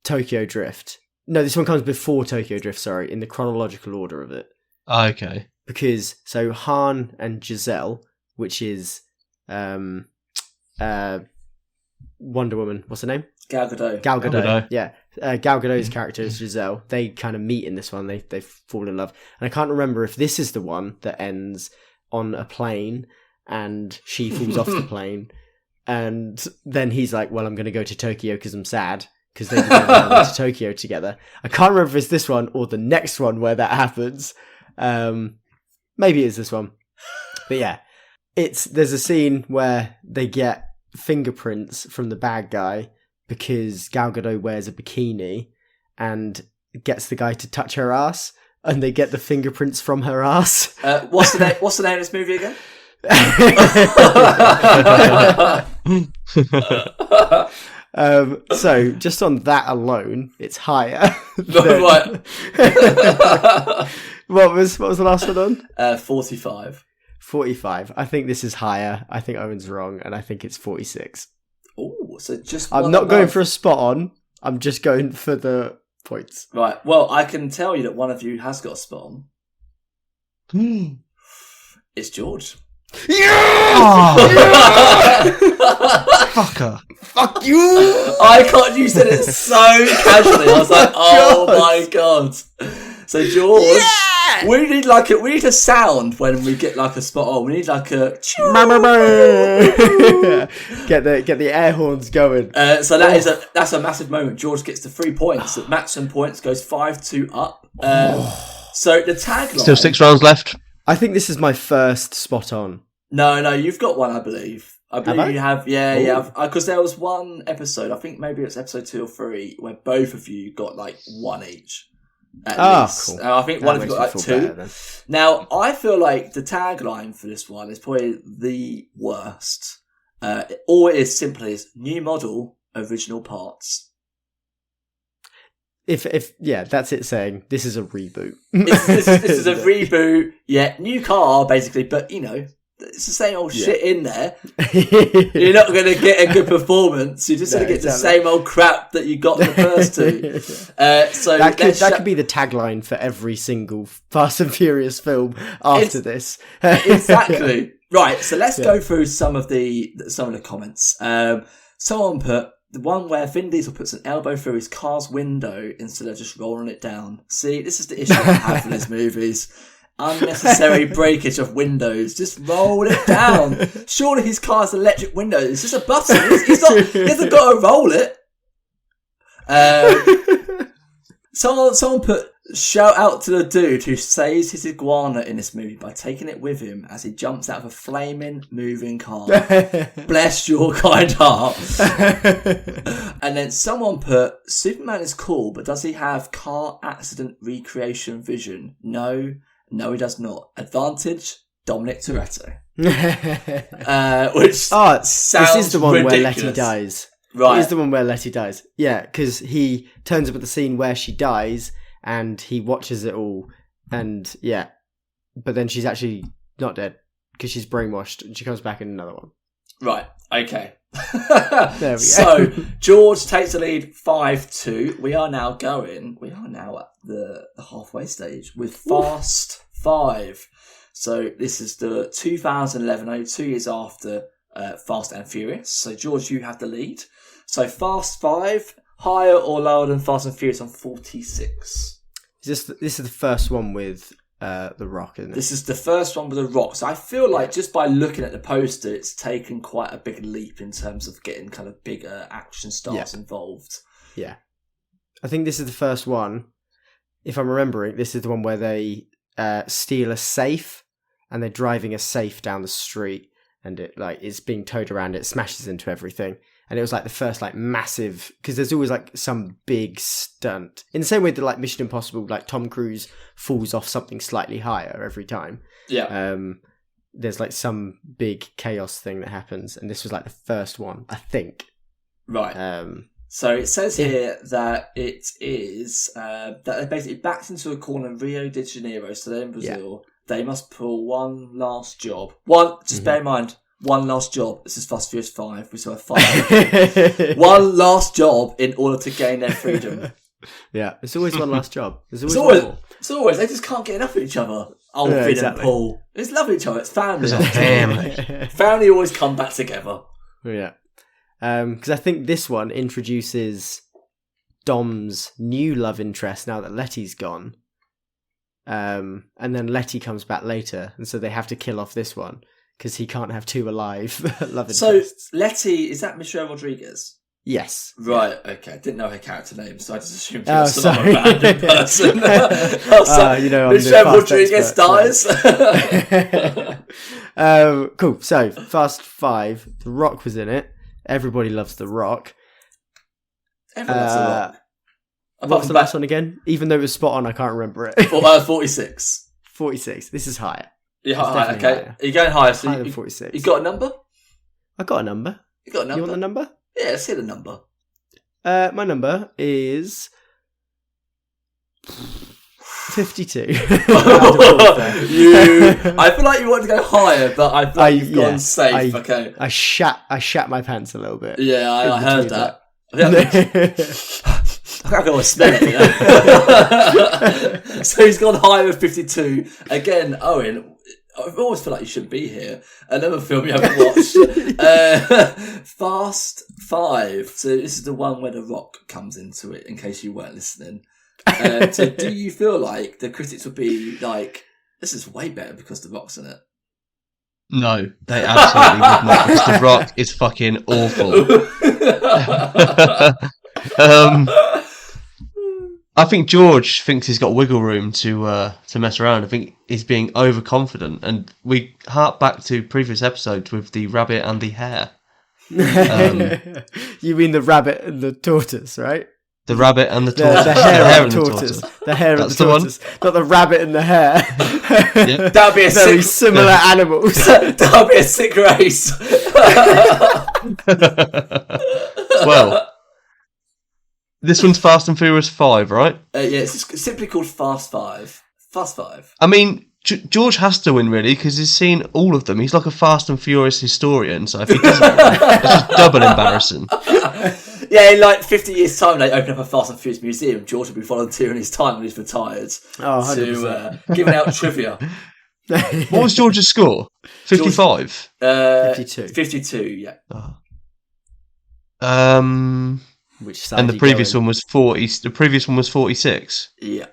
Tokyo Drift. No, this one comes before Tokyo Drift, sorry, in the chronological order of it. Okay. Because, so Han and Giselle, which is Wonder Woman, what's her name? Gal Gadot. Gal Gadot. Yeah. Gal Gadot's character is Giselle. They kind of meet in this one. They fall in love. And I can't remember if this is the one that ends on a plane and she falls off the plane. And then he's like, well, I'm going to go to Tokyo because I'm sad. Because they go to Tokyo together. I can't remember if it's this one or the next one where that happens. Maybe it's this one. But yeah, there's a scene where they get fingerprints from the bad guy because Gal Gadot wears a bikini and gets the guy to touch her ass, and they get the fingerprints from her ass. What's the name of this movie again? So just on that alone, it's higher. Right. What was the last one on? 45. 45. I think this is higher. I think Owen's wrong, and I think it's 46. Oh, so just I'm not going for a spot on. I'm just going for the points. Right. Well, I can tell you that one of you has got a spot on. It's George. Yeah! Fucker. Fuck you! I can't. You said it so casually. I was like, oh my god. So George, Yeah! we need a sound when we get like a spot on. We need like a get the air horns going. So that's a massive moment. George gets the 3 points. The maximum points goes 5-2 up. So the tagline. Still 6 rounds left. I think this is my first spot on. No, you've got one, I believe. I believe you have. Yeah. Ooh. Because there was one episode, I think maybe it's episode 2 or 3, where both of you got like one each. At least. Cool. I think one of you got like 2. Now, I feel like the tagline for this one is probably the worst. All it is simply is new model, original parts. If that's it saying this is a reboot. This is a reboot, yeah, new car basically, but you know, It's the same old shit in there. You're not going to get a good performance. You're just going to get the same old crap that you got in the first two. So that could be the tagline for every single Fast and Furious film after this. Exactly. Right. So let's go through some of the comments. Someone put the one where Vin Diesel puts an elbow through his car's window instead of just rolling it down. See, this is the issue I have in these movies. Unnecessary breakage of windows. Just roll it down. Surely his car's electric windows. It's just a button. He hasn't got to roll it. Someone put shout out to the dude who saves his iguana in this movie by taking it with him as he jumps out of a flaming moving car. Bless your kind heart. And then someone put Superman is cool, but does he have car accident recreation vision? No, he does not. Advantage, Dominic Toretto. Which sounds this is the one ridiculous. where Letty dies. Right. It is the one where Letty dies. Yeah, because he turns up at the scene where she dies and he watches it all. And yeah, but then she's actually not dead because she's brainwashed and she comes back in another one. Right, okay. There we go. So, George takes the lead 5-2. We are now at the halfway stage with Fast 5. So, this is the 2011, only 2 years after Fast and Furious. So, George, you have the lead. So, Fast 5, higher or lower than Fast and Furious on 46? This is the first one with The Rock, isn't it? This is the first one with The Rock. So I feel like just by looking at the poster, it's taken quite a big leap in terms of getting kind of bigger action stars involved. Yeah. I think this is the first one. If I'm remembering, this is the one where they steal a safe and they're driving a safe down the street and it is being towed around. It smashes into everything. And it was the first massive, because there's always some big stunt. In the same way that Mission Impossible, Tom Cruise falls off something slightly higher every time. Yeah. There's some big chaos thing that happens. And this was the first one, I think. Right. So it says here that it is, that they basically backed into a corner in Rio de Janeiro. So they're in Brazil. Yeah. They must pull one last job. Bear in mind, one last job. This is Fast Furious 5. We saw a 5. One last job in order to gain their freedom. Yeah, it's always one last job. It's always. They just can't get enough of each other. Vin and Paul. They just love each other. It's family. It's a family. Family always come back together. Yeah. Because I think this one introduces Dom's new love interest now that Letty's gone. And then Letty comes back later, and so they have to kill off this one. Because he can't have two alive love interests. So, Letty, is that Michelle Rodriguez? Yes. Right, okay. I didn't know her character name, so I just assumed she was some random person. Michelle Rodriguez dies. Cool. So, Fast 5, The Rock was in it. Everybody loves The Rock. Everyone loves The Rock. What's the last one again? Even though it was spot on, I can't remember it. 46. 46. This is higher. Yeah, higher, okay. Higher. Are you going higher? So higher than 46. You got a number? I got a number. You got a number? You want the number? Yeah, let's hear the number. My number is 52. I feel like you want to go higher, but I feel like you've gone safe. Okay. I shat my pants a little bit. Yeah, I heard that. I can always smell it. So he's gone higher with 52. Again, Owen, I always feel like you shouldn't be here. Another film you haven't watched. Fast 5. So this is the one where The Rock comes into it, in case you weren't listening. So do you feel like the critics would be like, this is way better because The Rock's in it? No, they absolutely would not, because The Rock is fucking awful. I think George thinks he's got wiggle room to mess around. I think he's being overconfident, and we hark back to previous episodes with the rabbit and the hare. You mean the rabbit and the tortoise, right? The rabbit and the tortoise. The hare and the tortoise. The hare and the tortoise. Not the rabbit and the hare. Yep. That'd be a very similar animals. That'd be a sick race. Well, this one's Fast and Furious 5, right? Yeah, it's simply called Fast 5. Fast 5. I mean, George has to win, really, because he's seen all of them. He's like a Fast and Furious historian, so if he doesn't win, it's just double embarrassing. Yeah, in like 50 years' time, they open up a Fast and Furious museum. George will be volunteering his time when he's retired to giving out trivia. What was George's score? 55? 52. 52, yeah. Which side And the previous one was 40. The previous one was 46. Yeah.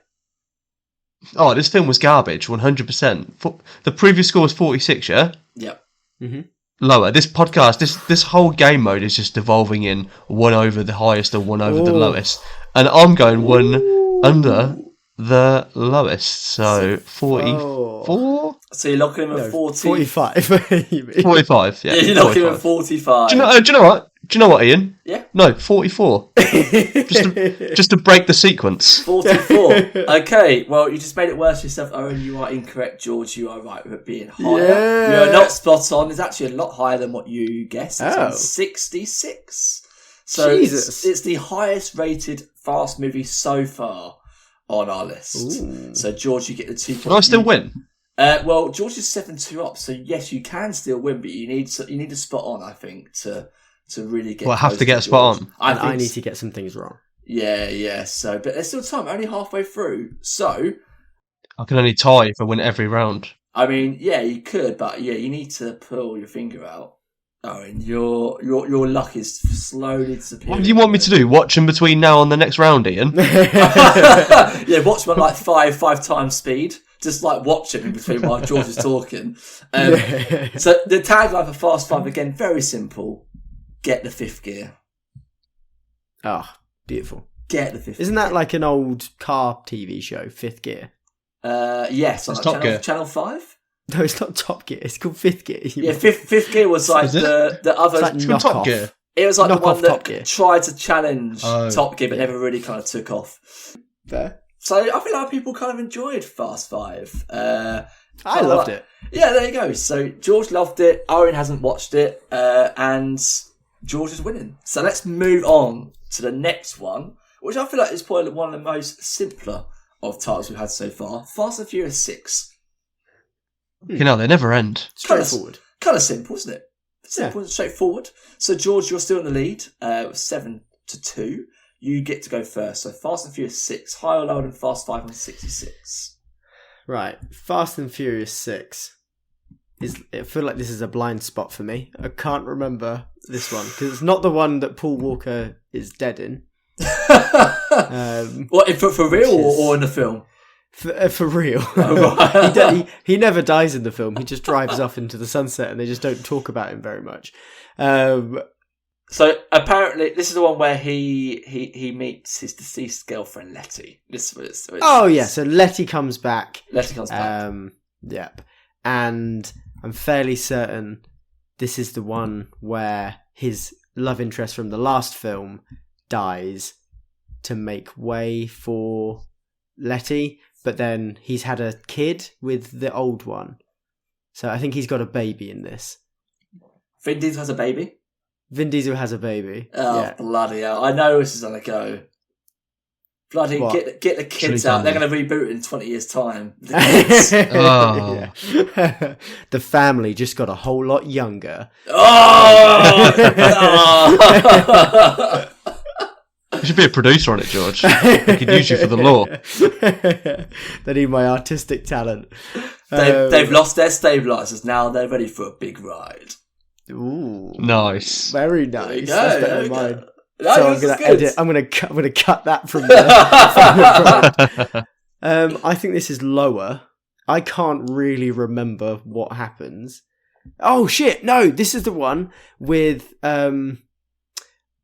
Oh, this film was garbage, 100%. The previous score was 46, yeah? Yeah. Mm-hmm. Lower. This podcast, this whole game mode is just evolving in one over the highest or one over the lowest. And I'm going one under the lowest. So 44? So you're locking him at 40. 45. You mean? 45, yeah. You're locking him at 45. Do you know what? Do you know what, Ian? Yeah. No, 44. just to break the sequence. 44. Okay, well, you just made it worse for yourself, Owen. You are incorrect, George. You are right with it being higher. Yeah. You are not spot on. It's actually a lot higher than what you guessed. It's on Oh. 66. So Jesus. it's the highest rated Fast movie so far on our list. Ooh. So, George, you get the 2 points. Can I still win? Well, George is 7-2 up, so yes, you can still win, but you need to spot on, I think, to really get. Well, I have close to get a spot George. on. And I need to get some things wrong. Yeah. So, but there's still time. Only halfway through. So, I can only tie if I win every round. I mean, yeah, you could, but yeah, you need to pull your finger out. Oh, and your luck is slowly disappearing. What do you want me to do? Watch in between now and the next round, Ian? Yeah, watch them at like five times speed. Just like watch it in between while George is talking. So the tagline for Fast 5, again, very simple. Get the 5th gear. Oh, beautiful. Get the 5th Isn't that like an old car TV show, Fifth Gear? Yes, on It's like Top Gear. channel 5. No, it's not Top Gear. It's called Fifth Gear. Yeah, fifth gear was like Is it? the other. It's like Top knockoff. Gear. It was like the Knock one off that Top Gear. tried to challenge Oh, Top Gear, but never really kind of took off. Fair. So I think a lot of people kind of enjoyed Fast 5. I loved it. Yeah, there you go. So George loved it. Owen hasn't watched it, and George is winning. So let's move on to the next one, which I feel like is probably one of the most simpler of titles we've had so far. Fast and Furious 6. You know, they never end. Straightforward. Kind of simple, isn't it? Simple and straightforward. So George, you're still in the lead, 7-2. You get to go first. So Fast and Furious 6, higher or lower than Fast 5 on 66? Right. Fast and Furious 6. I feel like this is a blind spot for me. I can't remember this one because it's not the one that Paul Walker is dead in. What, for real or in the film? For real. Oh, right. he never dies in the film. He just drives off into the sunset and they just don't talk about him very much. So apparently, this is the one where he meets his deceased girlfriend Letty. Oh yeah, so Letty comes back. Letty comes back. Yep, and I'm fairly certain this is the one where his love interest from the last film dies to make way for Letty, but then he's had a kid with the old one, so I think he's got a baby in this. Vin Diesel has a baby. Vin Diesel has a baby. Oh, yeah. bloody hell. I know this is going to go. Bloody What? get the kids Should've out. They're done going to reboot it in 20 years' time. The kids. Oh. Yeah. The family just got a whole lot younger. Oh! You should be a producer on it, George. I could use you for the law. They need my artistic talent. They've lost their stabilizers. Now they're ready for a big ride. Ooh, Nice. very There you nice. go, That's there better you than go. mine. No, So I'm yours gonna is good. edit. I'm gonna cut that from the. I think this is lower. I can't really remember what happens. Oh shit! No, this is the one with the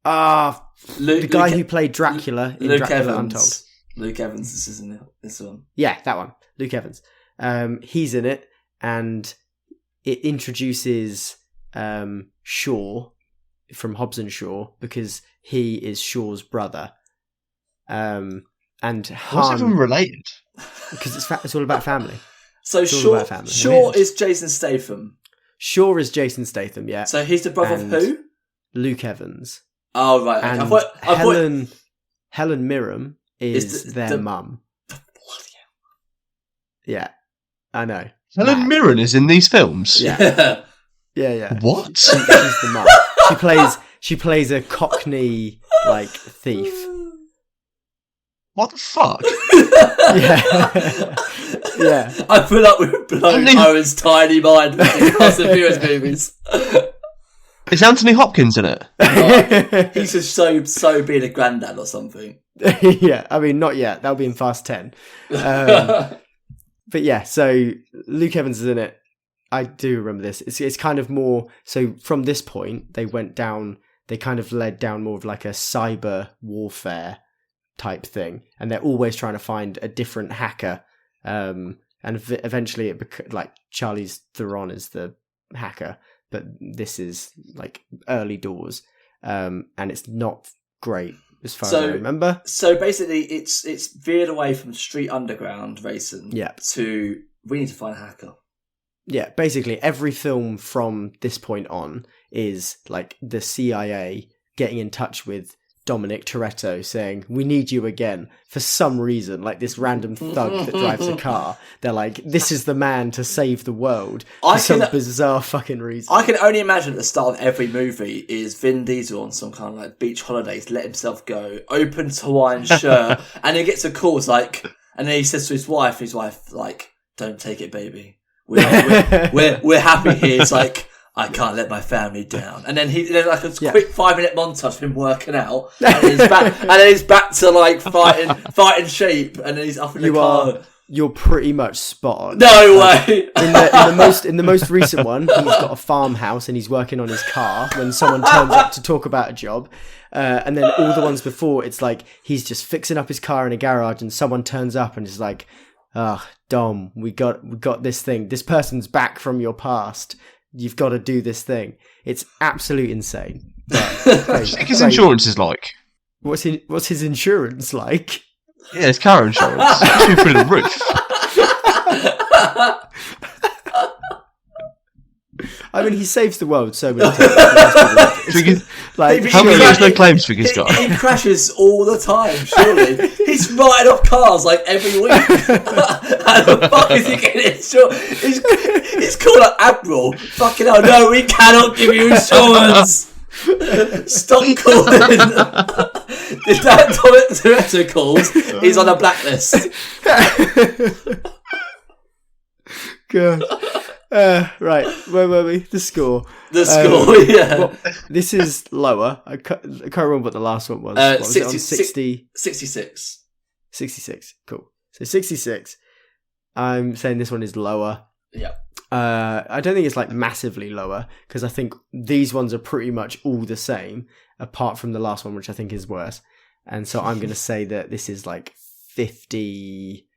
guy who played Dracula in Luke Dracula Evans. Untold. Luke Evans, this isn't it? This one. Yeah, that one. Luke Evans. He's in it, and it introduces Shaw from Hobbs and Shaw because he is Shaw's brother. And What's Han, even related? because it's all about family. So all Shaw, about family. Shaw Weird. is Jason Statham. Shaw is Jason Statham, yeah. So he's the brother And of who? Luke Evans. Oh, right. Okay. And I thought, Helen Mirren is the their mum. Bloody hell. Yeah. I know. Helen Mad. Mirren is in these films? Yeah. Yeah. What? She's the mum. She plays a Cockney like thief. What the fuck? Yeah. I feel like we're blowing Owen's tiny mind with these Fast and Furious movies. Is Anthony Hopkins in it? He's just so being a granddad or something. Yeah, I mean, not yet. That'll be in Fast 10. But yeah, so Luke Evans is in it. I do remember this. It's kind of more... So from this point, they kind of led down more of like a cyber warfare type thing. And they're always trying to find a different hacker. And eventually like Charlize Theron is the hacker. But this is like early doors. And it's not great as far as I remember. So basically it's veered away from street underground racing to we need to find a hacker. Yeah, basically every film from this point on is like the CIA getting in touch with Dominic Toretto saying, we need you again for some reason, like this random thug that drives a car. They're like, this is the man to save the world for some bizarre fucking reason. I can only imagine at the start of every movie is Vin Diesel on some kind of like beach holidays, let himself go, opens Hawaiian shirt, and he gets a call, it's like, and then he says to his wife, like, don't take it, baby. We're happy here. It's like, I can't let my family down. And then there's like a quick 5-minute montage of him working out, and he's back to like fighting sheep, and then he's up in the car. You're pretty much spot on. No way. In the most recent one, he's got a farmhouse and he's working on his car when someone turns up to talk about a job. And then all the ones before, it's like he's just fixing up his car in a garage and someone turns up and is like, Dom, we got this thing. This person's back from your past. You've got to do this thing. It's absolute insane. What's his insurance is like? What's his insurance like? Yeah, it's car insurance. It's through the roof. I mean, he saves the world so many times. Like, how many years no claims figures got? He crashes all the time, surely. He's writing off cars like every week. How the fuck is he getting insurance? He's called an Admiral. Fucking hell, no, we cannot give you insurance. Stop calling. If that Dominic Toretto calls, he's on a blacklist. God. Right, where were we? The score. Yeah. Well, this is lower. I can't remember what the last one was. What was it on 60? 66. 66, cool. So 66. I'm saying this one is lower. Yeah. I don't think it's like massively lower, because I think these ones are pretty much all the same, apart from the last one, which I think is worse. And so I'm going to say that this is like 50...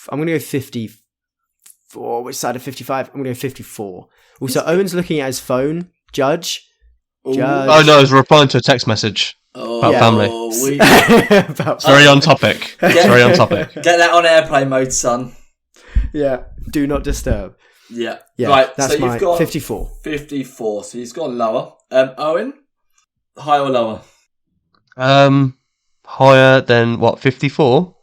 I'm going to go 54. Which side of 55? I'm going to go 54. Also, Owen's looking at his phone. Judge. Oh no, I was replying to a text message about family. It's very on topic. Very on topic. Get that on airplane mode, son. Yeah. Do not disturb. Yeah. Right. That's so my you've got 54. 54. So he's gone lower. Owen, higher or lower? Higher than what? 54.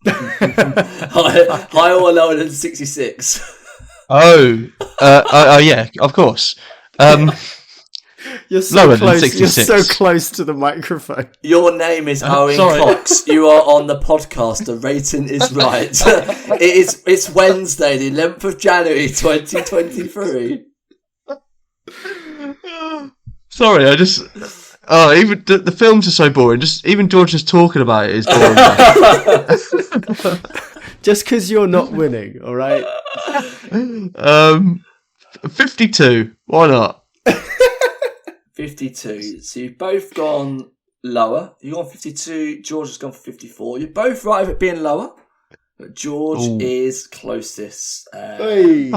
higher or lower than 66? Yeah, of course. You're so lower close. than 66. You're so close to the microphone. Your name is Owen Cox. You are on the podcast. The rating is right. It's Wednesday, the 11th of January, 2023. Sorry, I just... even the films are so boring. Just even George just talking about it is boring. Just because you're not winning, all right? 52. Why not? 52. So you've both gone lower. You've gone 52. George has gone for 54. You're both right with it being lower. But George is closest. It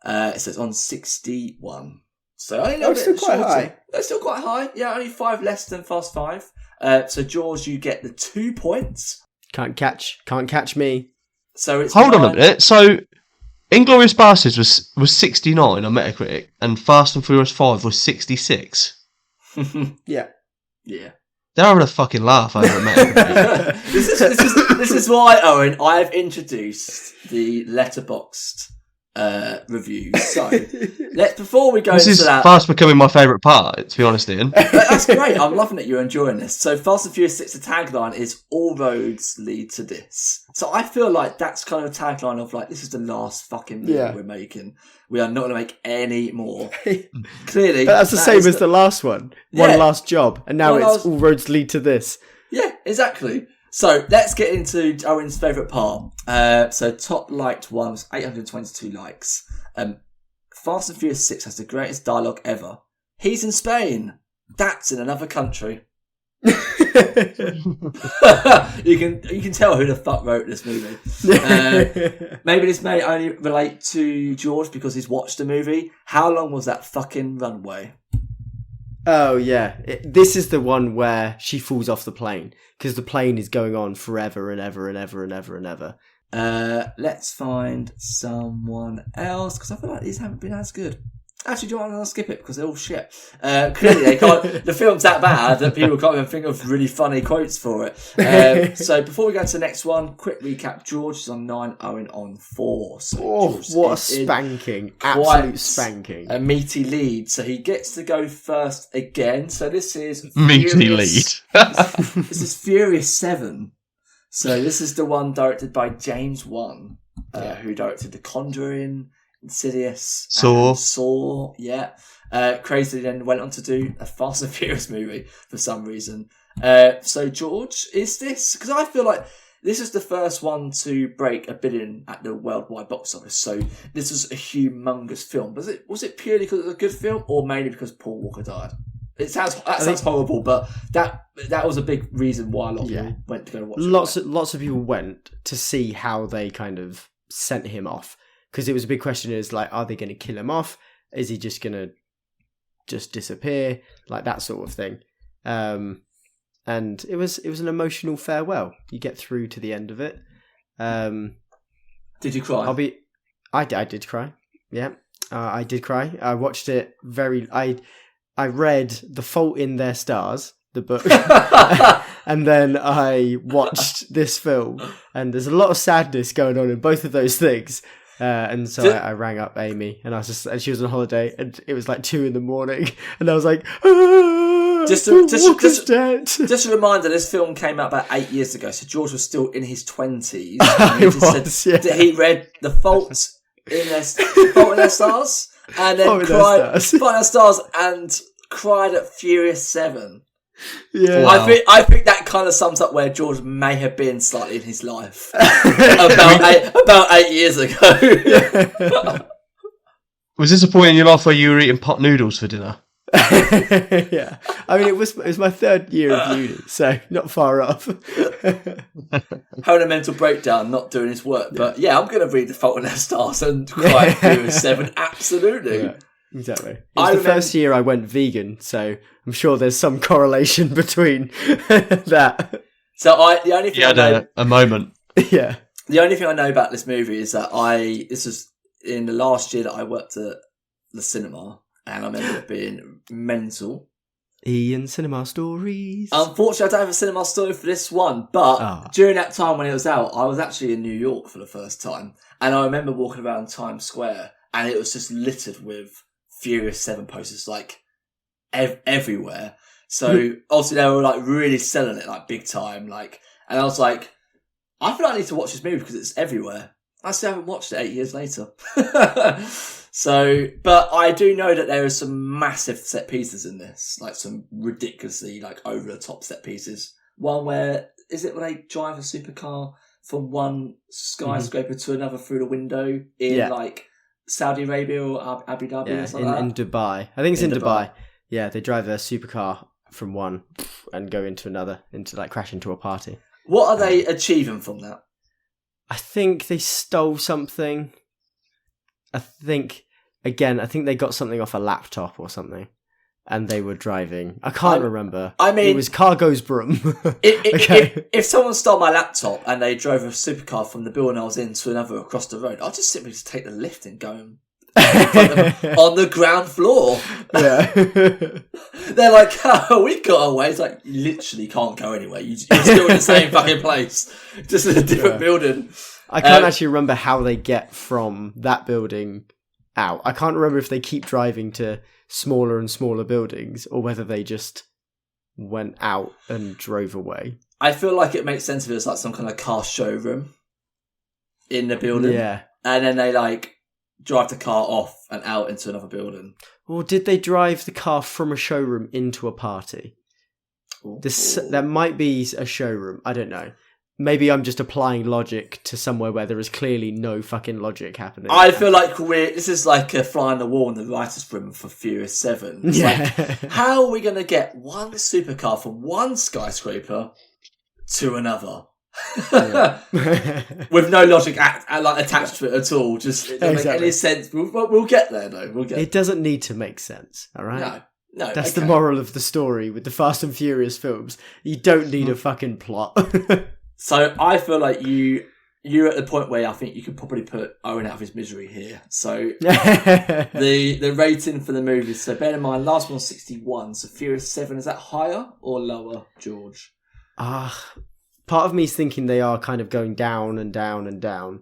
says on 61. So only a little bit still quite high. That's still quite high. Yeah, only 5 less than Fast 5. So George, you get the 2 points. Can't catch me. So it's Hold on a minute. So Inglourious Basterds was 69 on Metacritic, and Fast and Furious 5 was 66. Yeah. Yeah. They're having a fucking laugh over it, mate. This is why, Owen, I've introduced the letterboxed reviews. So, before we go This into is that, fast becoming my favourite part, to be honest, Ian. that's great. I'm loving that you're enjoying this. So, Fast and Furious 6, the tagline is "All roads lead to this." So, I feel like that's kind of a tagline of like, this is the last fucking movie we're making. We are not going to make any more. Clearly, But that's the same as the last one. Yeah. One last job, and now One it's last- all roads lead to this. Yeah, exactly. So let's get into Owen's favourite part. So top liked one was 822 likes. Fast and Furious 6 has the greatest dialogue ever. He's in Spain. That's in another country. You can tell who the fuck wrote this movie. Maybe this may only relate to George because he's watched the movie. How long was that fucking runway? Oh yeah, this is the one where she falls off the plane because the plane is going on forever and ever and ever and ever and ever. Let's find someone else because I feel like these haven't been as good. Actually, do you want to skip it because they're all shit? Clearly, they can't. The film's that bad that people can't even think of really funny quotes for it. So before we go to the next one, quick recap: George is on 9, Owen on 4. So George What a is in spanking! quite Absolute spanking! a meaty lead. So he gets to go first again. So this is Meaty Furious- lead. This is Furious 7. So this is the one directed by James Wan, who directed The Conjuring, Insidious, Saw. Yeah. Crazy then went on to do a Fast and Furious movie for some reason. So George, is this, because I feel like this is the first one to break $1 billion at the worldwide box office. So this was a humongous film. Was it purely because it was a good film, or mainly because Paul Walker died? That sounds horrible, but that was a big reason why a lot of people went to go watch it. Lots of people went to see how they kind of sent him off, because it was a big question: is like, are they going to kill him off? Is he just going to just disappear? Like that sort of thing. And it was an emotional farewell. You get through to the end of it. Did you cry? I did cry. Yeah, I did cry. I watched it I read The Fault in Their Stars, the book, and then I watched this film, and there's a lot of sadness going on in both of those things. And so I rang up Amy, and she was on holiday, and it was like 2 a.m, and I was like, just a reminder, this film came out about 8 years ago, so George was still in his 20s. He read The Fault in Their Stars, and then cried at Furious 7. Yeah, wow. I think that kind of sums up where George may have been slightly in his life about 8 years ago. Was this a point in your life where you were eating pot noodles for dinner? Yeah, I mean it was my 3rd year of uni, so not far off. Having a mental breakdown, not doing his work, but yeah, I'm going to read The Fault in Their Stars and cry at Furious 7. Absolutely. Yeah. Exactly. It was the first year I went vegan, so I'm sure there's some correlation between that. So the only thing I had a moment. Yeah. The only thing I know about this movie is that this was in the last year that I worked at the cinema, and I remember it being mental. Ian Cinema Stories. Unfortunately, I don't have a cinema story for this one, but during that time when it was out, I was actually in New York for the first time, and I remember walking around Times Square, and it was just littered with Furious 7 posters, like everywhere. So obviously they were like really selling it like big time, like, and I was like, I feel like I need to watch this movie because it's everywhere. I still haven't watched it 8 years later. So, but I do know that there are some massive set pieces in this, like some ridiculously like over the top set pieces. One where when they drive a supercar from one skyscraper to another through the window in like Saudi Arabia or Abu Dhabi or something like that? In Dubai. I think it's in Dubai. Yeah, they drive a supercar from one and go into another, crash into a party. What are they achieving from that? I think they stole something. I think they got something off a laptop or something. And they were driving. I can't remember. I mean, it was Cargo's broom. If someone stole my laptop and they drove a supercar from the building I was in to another across the road, I'd just simply take the lift and go and in front of them on the ground floor. Yeah. They're like, oh, we got away. It's like, you literally can't go anywhere. You're still in the same fucking place, just in a different building. I can't actually remember how they get from that building out. I can't remember if they keep driving to smaller and smaller buildings or whether they just went out and drove away. I feel like it makes sense if it's like some kind of car showroom in the building. Yeah. And then they like drive the car off and out into another building. Or did they drive the car from a showroom into a party? That might be a showroom. I don't know. Maybe I'm just applying logic to somewhere where there is clearly no fucking logic happening. I feel like this is like a fly on the wall in the writer's room for Furious 7. It's like, how are we going to get one supercar from one skyscraper to another? With no logic attached to it at all. Just it doesn't make any sense. We'll get there though. It doesn't need to make sense, alright? No. That's the moral of the story with the Fast and Furious films. You don't need a fucking plot. So I feel like you're at the point where I think you could probably put Owen out of his misery here. So the rating for the movie. So bear in mind, last one was 61. So Furious 7, is that higher or lower, George? Part of me is thinking they are kind of going down and down and down.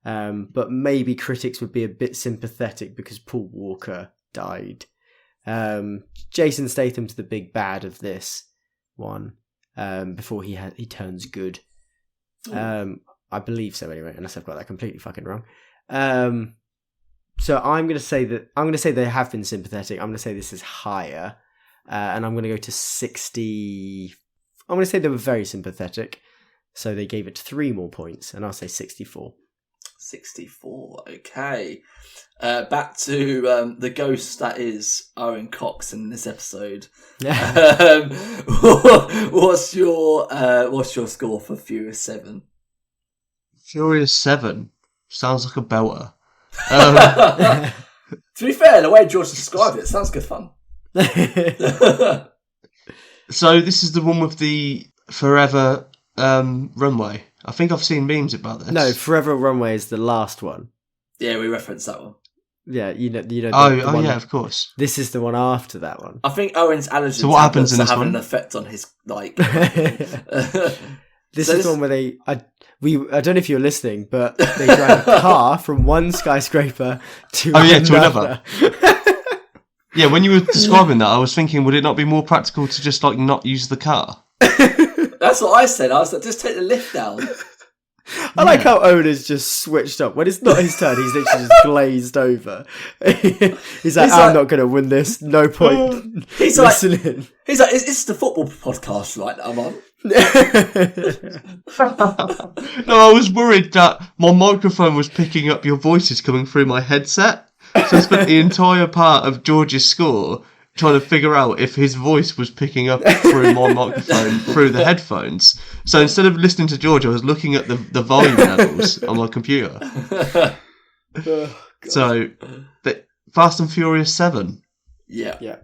But maybe critics would be a bit sympathetic because Paul Walker died. Jason Statham's the big bad of this one. Before he turns good. I believe so anyway, unless I've got that completely fucking wrong. So I'm going to say they have been sympathetic. I'm going to say this is higher, and I'm going to go to 60. I'm going to say they were very sympathetic, so they gave it 3 more points, and I'll say 64. 64. Okay. Back to the ghost that is Owen Cox in this episode. What's your score for Furious 7? Furious 7 sounds like a belter. To be fair, the way George described it sounds good fun. So this is the one with the Forever runway. I think I've seen memes about this. No, Forever Runway is the last one. Yeah, we referenced that one. Yeah, you know. The Oh, one, yeah, of course. This is the one after that one. I think Owen's allergies So what happens in this having one? an effect on his like. This is the one where I don't know if you're listening, but they drive a car from one skyscraper to another. Yeah, when you were describing that, I was thinking, would it not be more practical to just like not use the car? That's what I said. I was like, just take the lift down. I like how Owen is just switched up. When it's not his turn, he's literally just glazed over. He's like, I'm not going to win this. No point. He's listening. He's like, it's the football podcast, right, that I'm on? No, I was worried that my microphone was picking up your voices coming through my headset. So I spent the entire part of George's score trying to figure out if his voice was picking up through my microphone through the headphones. So instead of listening to George, I was looking at the volume levels on my computer. So, Fast and Furious 7. Yeah.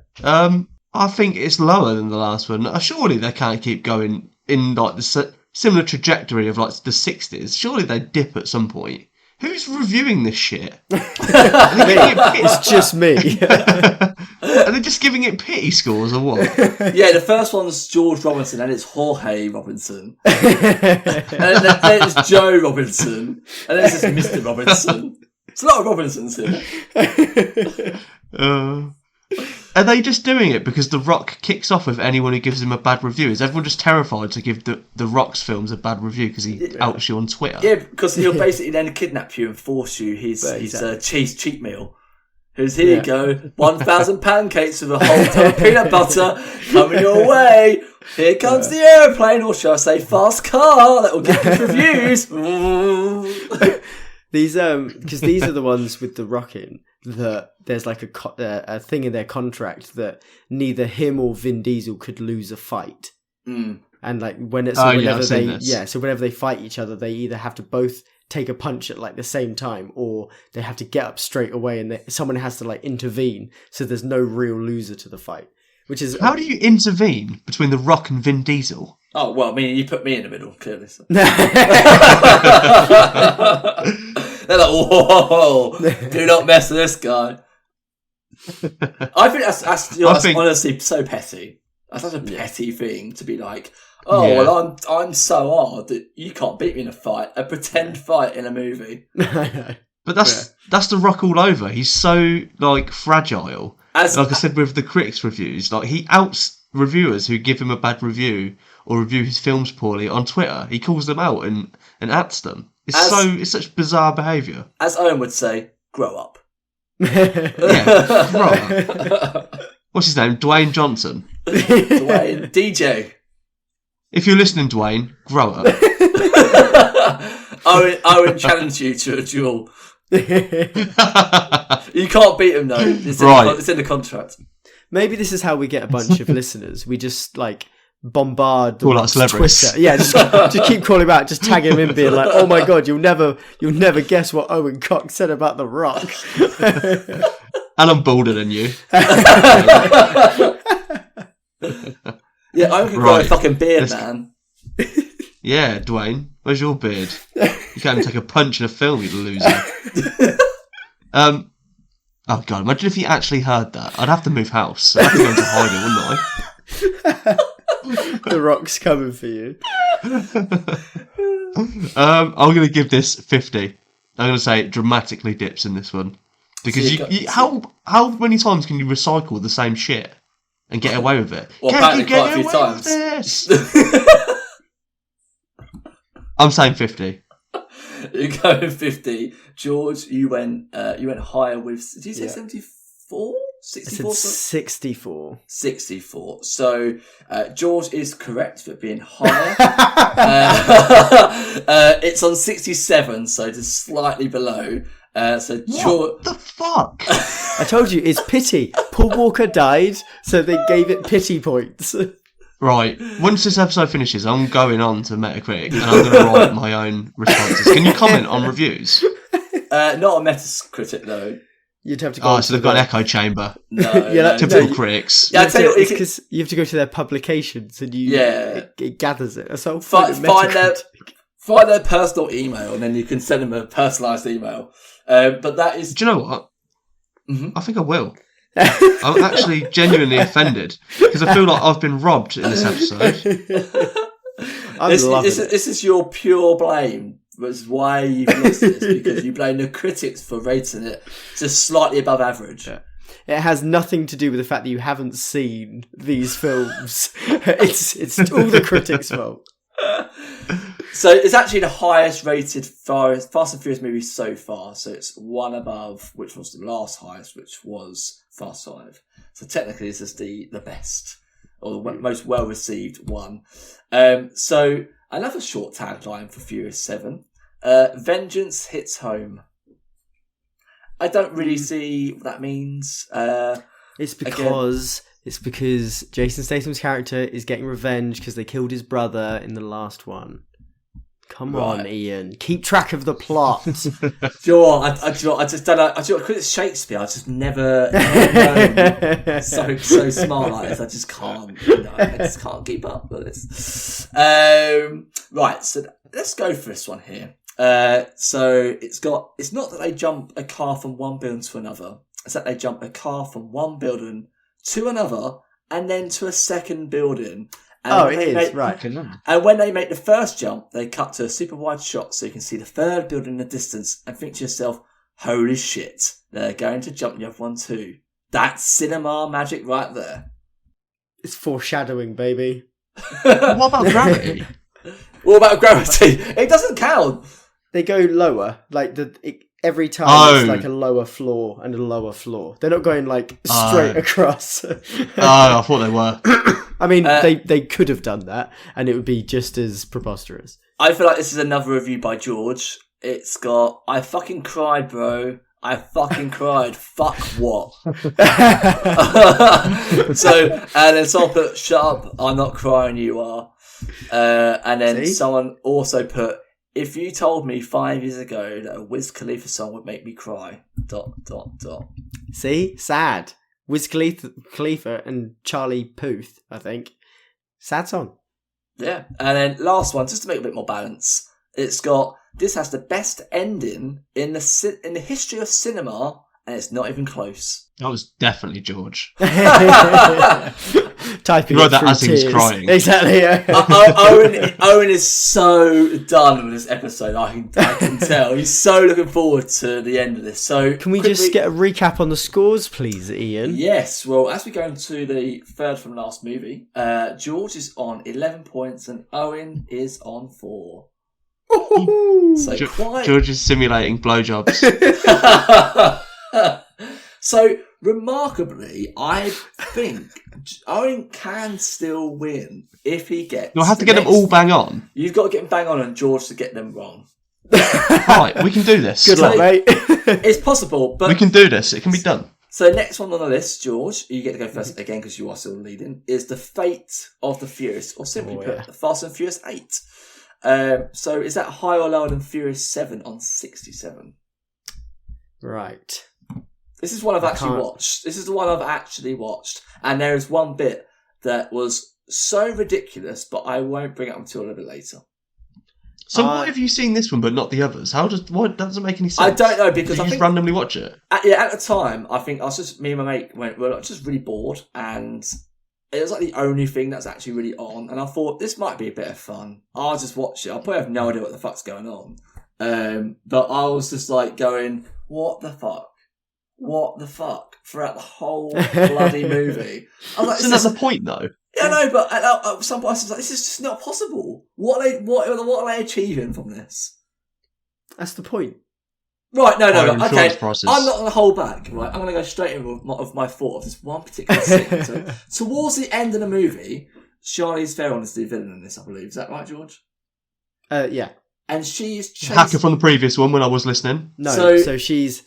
I think it's lower than the last one. Surely they can't keep going in like the similar trajectory of like the 60s. Surely they dip at some point. Who's reviewing this shit? It's just me. Are they just giving it pity scores or what? Yeah, the first one's George Robinson and it's Jorge Robinson. And then it's Joe Robinson. And then it's just Mr. Robinson. It's a lot of Robinsons here. Are they just doing it because The Rock kicks off with anyone who gives him a bad review? Is everyone just terrified to give The Rock's films a bad review because he outs you on Twitter? Yeah, because he'll basically then kidnap you and force you his cheat meal. Who's here you go, 1,000 pancakes with a whole ton of peanut butter coming your way. Here comes the aeroplane, or shall I say fast car, that will get good reviews. These because these are the ones with The Rock in that there's like a thing in their contract that neither him or Vin Diesel could lose a fight. And like whenever they fight each other, they either have to both take a punch at like the same time, or they have to get up straight away, and someone has to like intervene, so there's no real loser to the fight. Which is how do you intervene between The Rock and Vin Diesel? Oh well, I mean, you put me in the middle, clearly. So. They're like, whoa, do not mess with this guy. I think that's honestly so petty. That's such a petty thing to be like, well, I'm so hard that you can't beat me in a pretend fight in a movie. But that's the Rock all over. He's so like fragile. Like I said with the critics' reviews, like he outs reviewers who give him a bad review or review his films poorly on Twitter. He calls them out and ats them. It's such bizarre behaviour. As Owen would say, grow up. Yeah, grow up. What's his name? Dwayne Johnson. Dwayne DJ. If you're listening, Dwayne, grow up. Owen challenged you to a duel. You can't beat him though. It's in the contract. Maybe this is how we get a bunch of listeners. We just like bombard all like celebrities. Twitter. Yeah, just keep calling out, just tag him in, being like, "Oh my god, you'll never guess what Owen Cox said about The Rock." And I'm bolder than you. Yeah, Owen can grow a fucking beard, man. Yeah, Dwayne, where's your beard? You can't even take a punch in a film, you loser. Oh god, imagine if he actually heard that. I'd have to move house. I'd have to go into hiding, wouldn't I? The Rock's coming for you. I'm going to give this 50. I'm going to say it dramatically dips in this one. Because how many times can you recycle the same shit and get away with it? Well, Can you quite a few get away times. with this? I'm saying 50. You go with 50. George, you went higher with. Did you say 74? 64? I said 64. 64. So George is correct for being higher. It's on 67, so just slightly below. So George. What the fuck? I told you, it's pity. Paul Walker died, so they gave it pity points. Right, once this episode finishes, I'm going on to Metacritic and I'm going to write my own responses. Can you comment on reviews? Not on Metacritic though. You'd have to go. Oh, so they've got an echo chamber. No, Typical critics. Yeah, I tell you what, it's because you have to go to their publications and it gathers it. So find their personal email and then you can send them a personalised email. But that is. Do you know what? Mm-hmm. I think I will. I'm actually genuinely offended because I feel like I've been robbed in this episode. This is your pure blame. That's why you've lost this, because you blame the critics for rating it just slightly above average. Yeah. It has nothing to do with the fact that you haven't seen these films. It's all the critics' fault. So it's actually the highest rated Fast and Furious movie so far. So it's one above, which was the last highest, which was Fast 5. So technically this is the best, or the most well-received one. So another short tagline for Furious 7. Vengeance hits home. I don't really see what that means. It's because Jason Statham's character is getting revenge because they killed his brother in the last one. Come on, Ian. Keep track of the plot. Sure, I just don't know. Because it's Shakespeare, I just never known so smart like this. I just can't. I just can't keep up with this. Right, so let's go for this one here. So it's not that they jump a car from one building to another. It's that they jump a car from one building to another and then to a second building. And right. And when they make the first jump, they cut to a super wide shot so you can see the third building in the distance and think to yourself, holy shit, they're going to jump the other one too. That's cinema magic right there. It's foreshadowing, baby. What about gravity? What about gravity? It doesn't count. They go lower, like every time it's like a lower floor and a lower floor. They're not going like straight across. I thought they were. I mean, they could have done that, and it would be just as preposterous. I feel like this is another review by George. It's got, I fucking cried, bro. I fucking cried. Fuck what? So, and then someone put, shut up, I'm not crying, you are. And then someone also put, if you told me 5 years ago that a Wiz Khalifa song would make me cry, ... See? Sad. Wiz Khalifa and Charlie Puth, I think. Sad song. Yeah. And then last one, just to make a bit more balance, It's got, this has the best ending in the history of cinema, and it's not even close. That was definitely George. Typing He wrote it that through as he was tears. crying. Exactly. Yeah. Owen is so done with this episode. I can tell. He's so looking forward to the end of this. So Can we just get a recap on the scores, please, Ian? Yes. Well, as we go into the third from last movie, George is on 11 points and Owen is on 4. So George is simulating blowjobs. So remarkably, I think Owen can still win if he gets. You'll have to get them all bang on. You've got to get them bang on, and George to get them wrong. Right, we can do this. Good luck, mate. It's possible, but We can do this. It can be done. So next one on the list, George, you get to go first again because you are still leading, is The Fate of the Furious, or simply put, Fast and Furious 8. So is that higher or lower than Furious 7 on 67? Right. This is one I've actually watched. This is the one I've actually watched. And there is one bit that was so ridiculous, but I won't bring it up until a little bit later. So why have you seen this one but not the others? Why doesn't make any sense? I don't know, because Did you I just think randomly watch it. At the time, I think me and my mate were just really bored, and it was like the only thing that's actually really on. And I thought this might be a bit of fun. I'll just watch it. I'll probably have no idea what the fuck's going on. But I was just like going, what the fuck? What the fuck? Throughout the whole bloody movie. I was like, Isn't that the point though? Yeah, no, but at some point I was like, this is just not possible. What are they achieving from this? That's the point. Right, no, okay. Prices. I'm not going to hold back, right? I'm going to go straight in with my thought of this one particular scene. So, towards the end of the movie, Charlize Theron is the villain in this, I believe. Is that right, George? Yeah. And she's hacker from the previous one when I was listening. No, so she's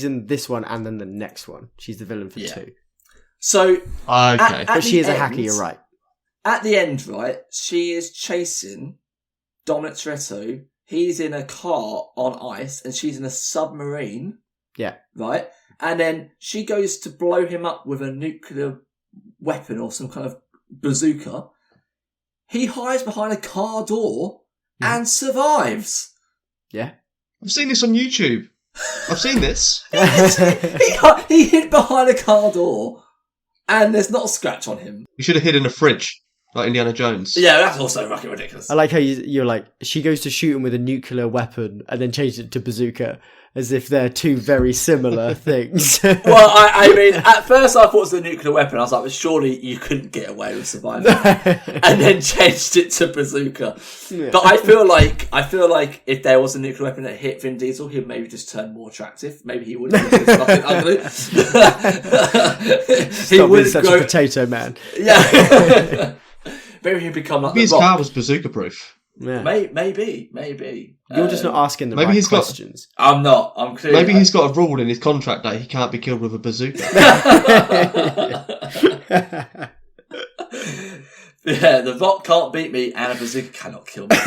in this one and then the next one. She's the villain for 2. So okay, but she is a hacker. You're right. At the end, right, she is chasing Dominic Toretto. He's in a car on ice, and she's in a submarine. Yeah. Right, and then she goes to blow him up with a nuclear weapon or some kind of bazooka. He hides behind a car door. And survives. Yeah. I've seen this on YouTube. I've seen this. He hid behind a car door and there's not a scratch on him. You should have hid in a fridge, like Indiana Jones. Yeah, that's also fucking ridiculous. I like how you're like, she goes to shoot him with a nuclear weapon and then changes it to bazooka, as if they're two very similar things. Well, I mean, at first I thought it was a nuclear weapon. I was like, well, surely you couldn't get away with surviving. And then changed it to bazooka. Yeah. But I feel like if there was a nuclear weapon that hit Vin Diesel, he'd maybe just turn more attractive. Maybe he wouldn't be fucking ugly. He wouldn't such a potato man. Yeah. Maybe he'd become like maybe his car was bazooka proof. Yeah. Maybe. You're just not asking the right questions. I'm not. I'm clear. Maybe he's got a rule in his contract that he can't be killed with a bazooka. Yeah, the Rock can't beat me, and a bazooka cannot kill me.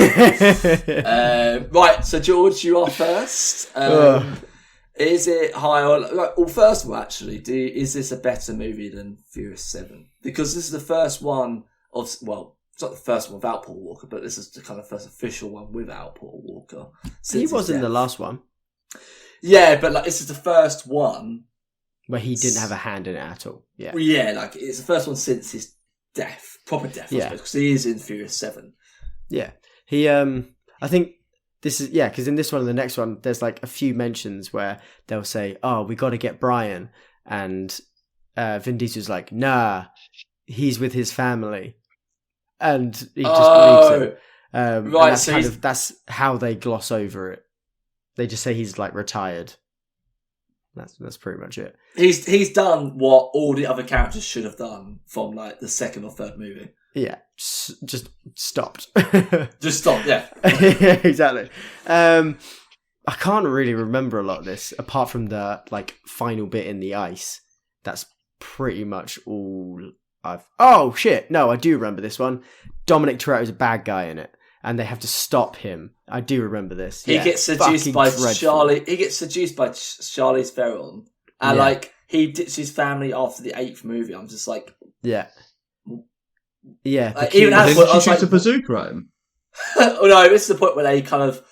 Right, so George, you are first. Is it high or well? First of all, actually, is this a better movie than Furious 7? Because this is the first one of it's not the first one without Paul Walker, but this is the kind of first official one without Paul Walker. He was in the last one. Yeah, but like this is the first one where he didn't have a hand in it at all. Yeah, like it's the first one since his death, proper death. I suppose, because he is in Furious 7. Yeah, he. I think this is because in this one and the next one, there's like a few mentions where they'll say, "Oh, we got to get Brian," and Vin Diesel's like, "Nah, he's with his family." And he just leaves him. Right, so that's how they gloss over it. They just say he's like retired. That's pretty much it. He's done what all the other characters should have done from like the second or third movie. Yeah, just stopped. Just stopped. Yeah, yeah, exactly. I can't really remember a lot of this apart from the like final bit in the ice. That's pretty much all. Oh shit! No, I do remember this one. Dominic Toretto's a bad guy in it, and they have to stop him. I do remember this. He gets seduced by Charlie. He gets seduced by Charlize Theron, and like he ditches his family after the 8th movie. I'm just like, yeah. Like, even as she shoots a bazooka at him. Oh no, this is the point where they kind of,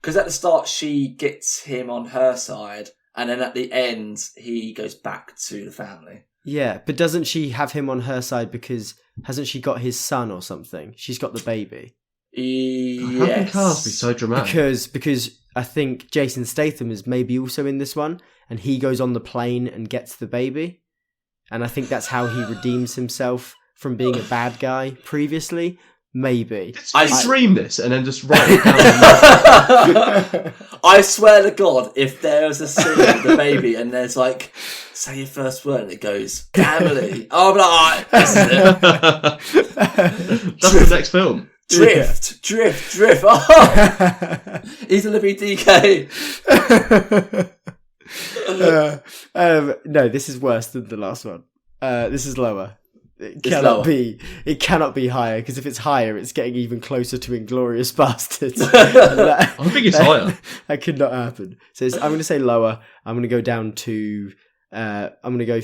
because at the start she gets him on her side, and then at the end he goes back to the family. Yeah, but doesn't she have him on her side because hasn't she got his son or something? She's got the baby. How can cars be so dramatic? Because I think Jason Statham is maybe also in this one, and he goes on the plane and gets the baby, and I think that's how he redeems himself from being a bad guy previously. Maybe. I dream this and then just write it down. I swear to God, if there was a scene with the baby and there's like, say your first word and it goes, family. Oh, I'm like, this is it. That's the next film. Drift. Oh, he's a living DK. No, this is worse than the last one. This is lower. It cannot be higher, because if it's higher, it's getting even closer to Inglourious Bastards. I think it's higher. That could not happen. So I'm going to say lower. I'm going to go down to. I'm going to go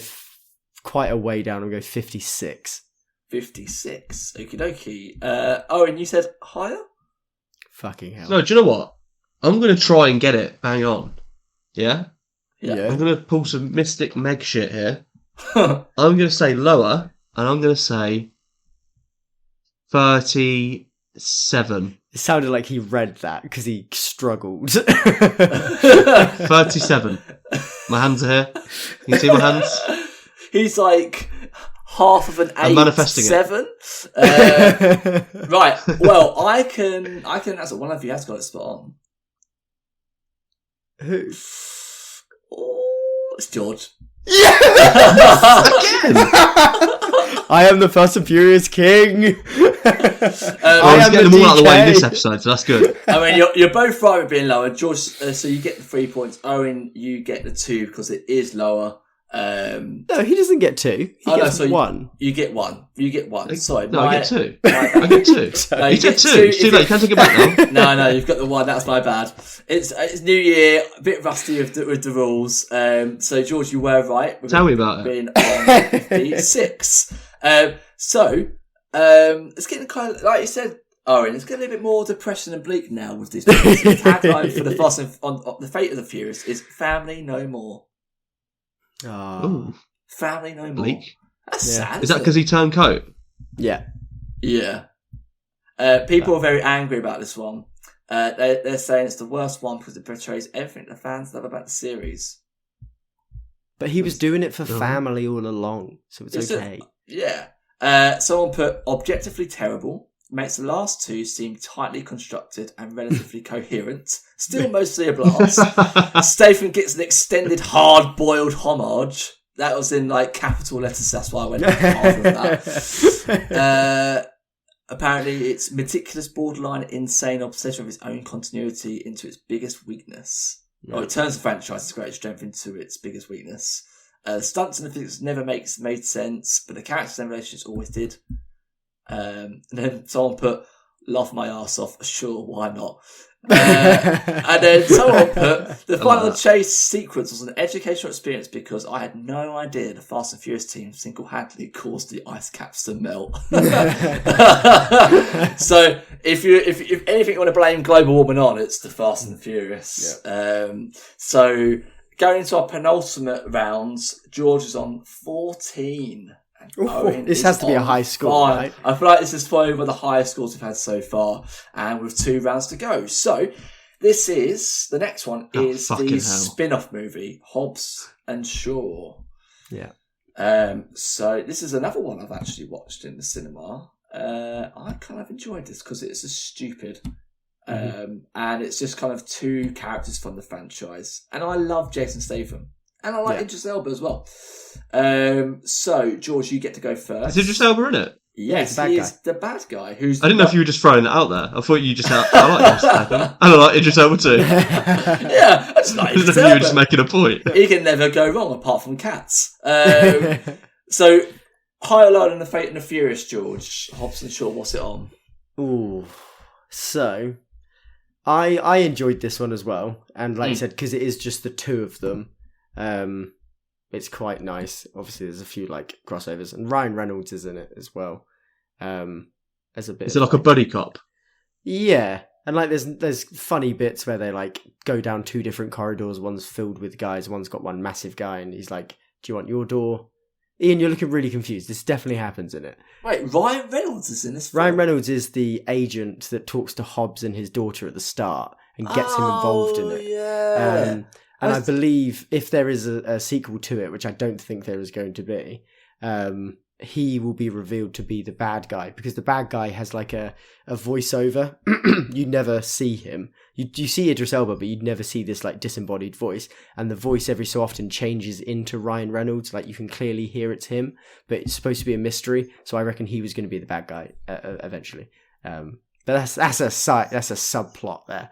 quite a way down. I'm going to go 56. 56. Okie dokie. Owen, you said higher? Fucking hell. No, do you know what? I'm going to try and get it bang on. Yeah? Yeah. I'm going to pull some Mystic Meg shit here. I'm going to say lower, and I'm going to say 37. It sounded like he read that because he struggled. 37. My hands are here. Can you see my hands? He's like half of an 8, I'm manifesting 7. Right. Well, I can. That's what one of you has got it spot on. Who? Oh, it's George. Yes! Again! I am the Fast and Furious King. I was getting them all out of the way in this episode, so that's good. I mean, you're both right with being lower. George, so you get the 3 points. Owen, you get the 2 because it is lower. No, he doesn't get 2. He gets 1. You get 1. You get 1. Sorry. No, I get 2. I get 2. No, you get 2. It's too late. You can't take it back now. No, you've got the 1. That's my bad. It's New Year, a bit rusty with the rules. So, George, you were right. Tell me about it. Being on 56. It's getting kind of, like you said, Owen, it's getting a bit more depressing and bleak now with this. The tagline for the Fast and on the Fate of the Furious is "Family No More." Oh. Family No More. Bleak. That's sad. Is that because he turned coat? Yeah. Yeah. People are very angry about this one. They're saying it's the worst one because it portrays everything the fans love about the series. But he was doing it for family all along, so it's okay. Someone put objectively terrible. Makes the last 2 seem tightly constructed and relatively coherent. Still mostly a blast. Statham gets an extended hard-boiled homage. That was in like capital letters, that's why I went half of that. Apparently it's meticulous, borderline, insane obsession with its own continuity into its biggest weakness. Yeah. It turns the franchise's greatest strength into its biggest weakness. Stunts and the physics never made sense, but the characters and relationships always did. And then someone put, laugh my ass off, sure, why not? And then someone put, the final chase sequence was an educational experience because I had no idea the Fast and Furious team single-handedly caused the ice caps to melt. So if anything you want to blame global warming on, it's the Fast and Furious. Yeah. So going into our penultimate rounds, George is on 14. This has to be a high score, right? I feel like this is probably one of the highest scores we've had so far, and with 2 rounds to go. So, the next one is the spin-off movie, Hobbs and Shaw. Yeah. So, this is another one I've actually watched in the cinema. I kind of enjoyed this because it's just stupid. And it's just kind of 2 characters from the franchise. And I love Jason Statham. And I like Idris Elba as well. So, George, you get to go first. Is Idris Elba in it? Yes, he is the bad guy. I didn't know if you were just throwing that out there. I thought you just I like Idris Elba. And I like Idris Elba too. Yeah, I just like Idris Elba. You were just making a point. He can never go wrong apart from cats. So, high or lower than the Fate and the Furious, George? Hobbs and Shaw, what's it on? Ooh. So, I enjoyed this one as well. And like you said, because it is just the 2 of them. It's quite nice. Obviously, there's a few like crossovers, and Ryan Reynolds is in it as well. As a bit. Is it like a buddy cop? Yeah. And like there's funny bits where they like go down two different corridors. One's filled with guys. One's got one massive guy, and he's like, "Do you want your door?" Ian, you're looking really confused. This definitely happens in it. Wait, Ryan Reynolds is in this film? Ryan Reynolds is the agent that talks to Hobbs and his daughter at the start and gets him involved in it. Yeah. And I believe if there is a sequel to it, which I don't think there is going to be, he will be revealed to be the bad guy, because the bad guy has like a voiceover. You never see him. You see Idris Elba, but you'd never see this like disembodied voice. And the voice every so often changes into Ryan Reynolds. Like you can clearly hear it's him, but it's supposed to be a mystery. So I reckon he was going to be the bad guy eventually. But that's a subplot there.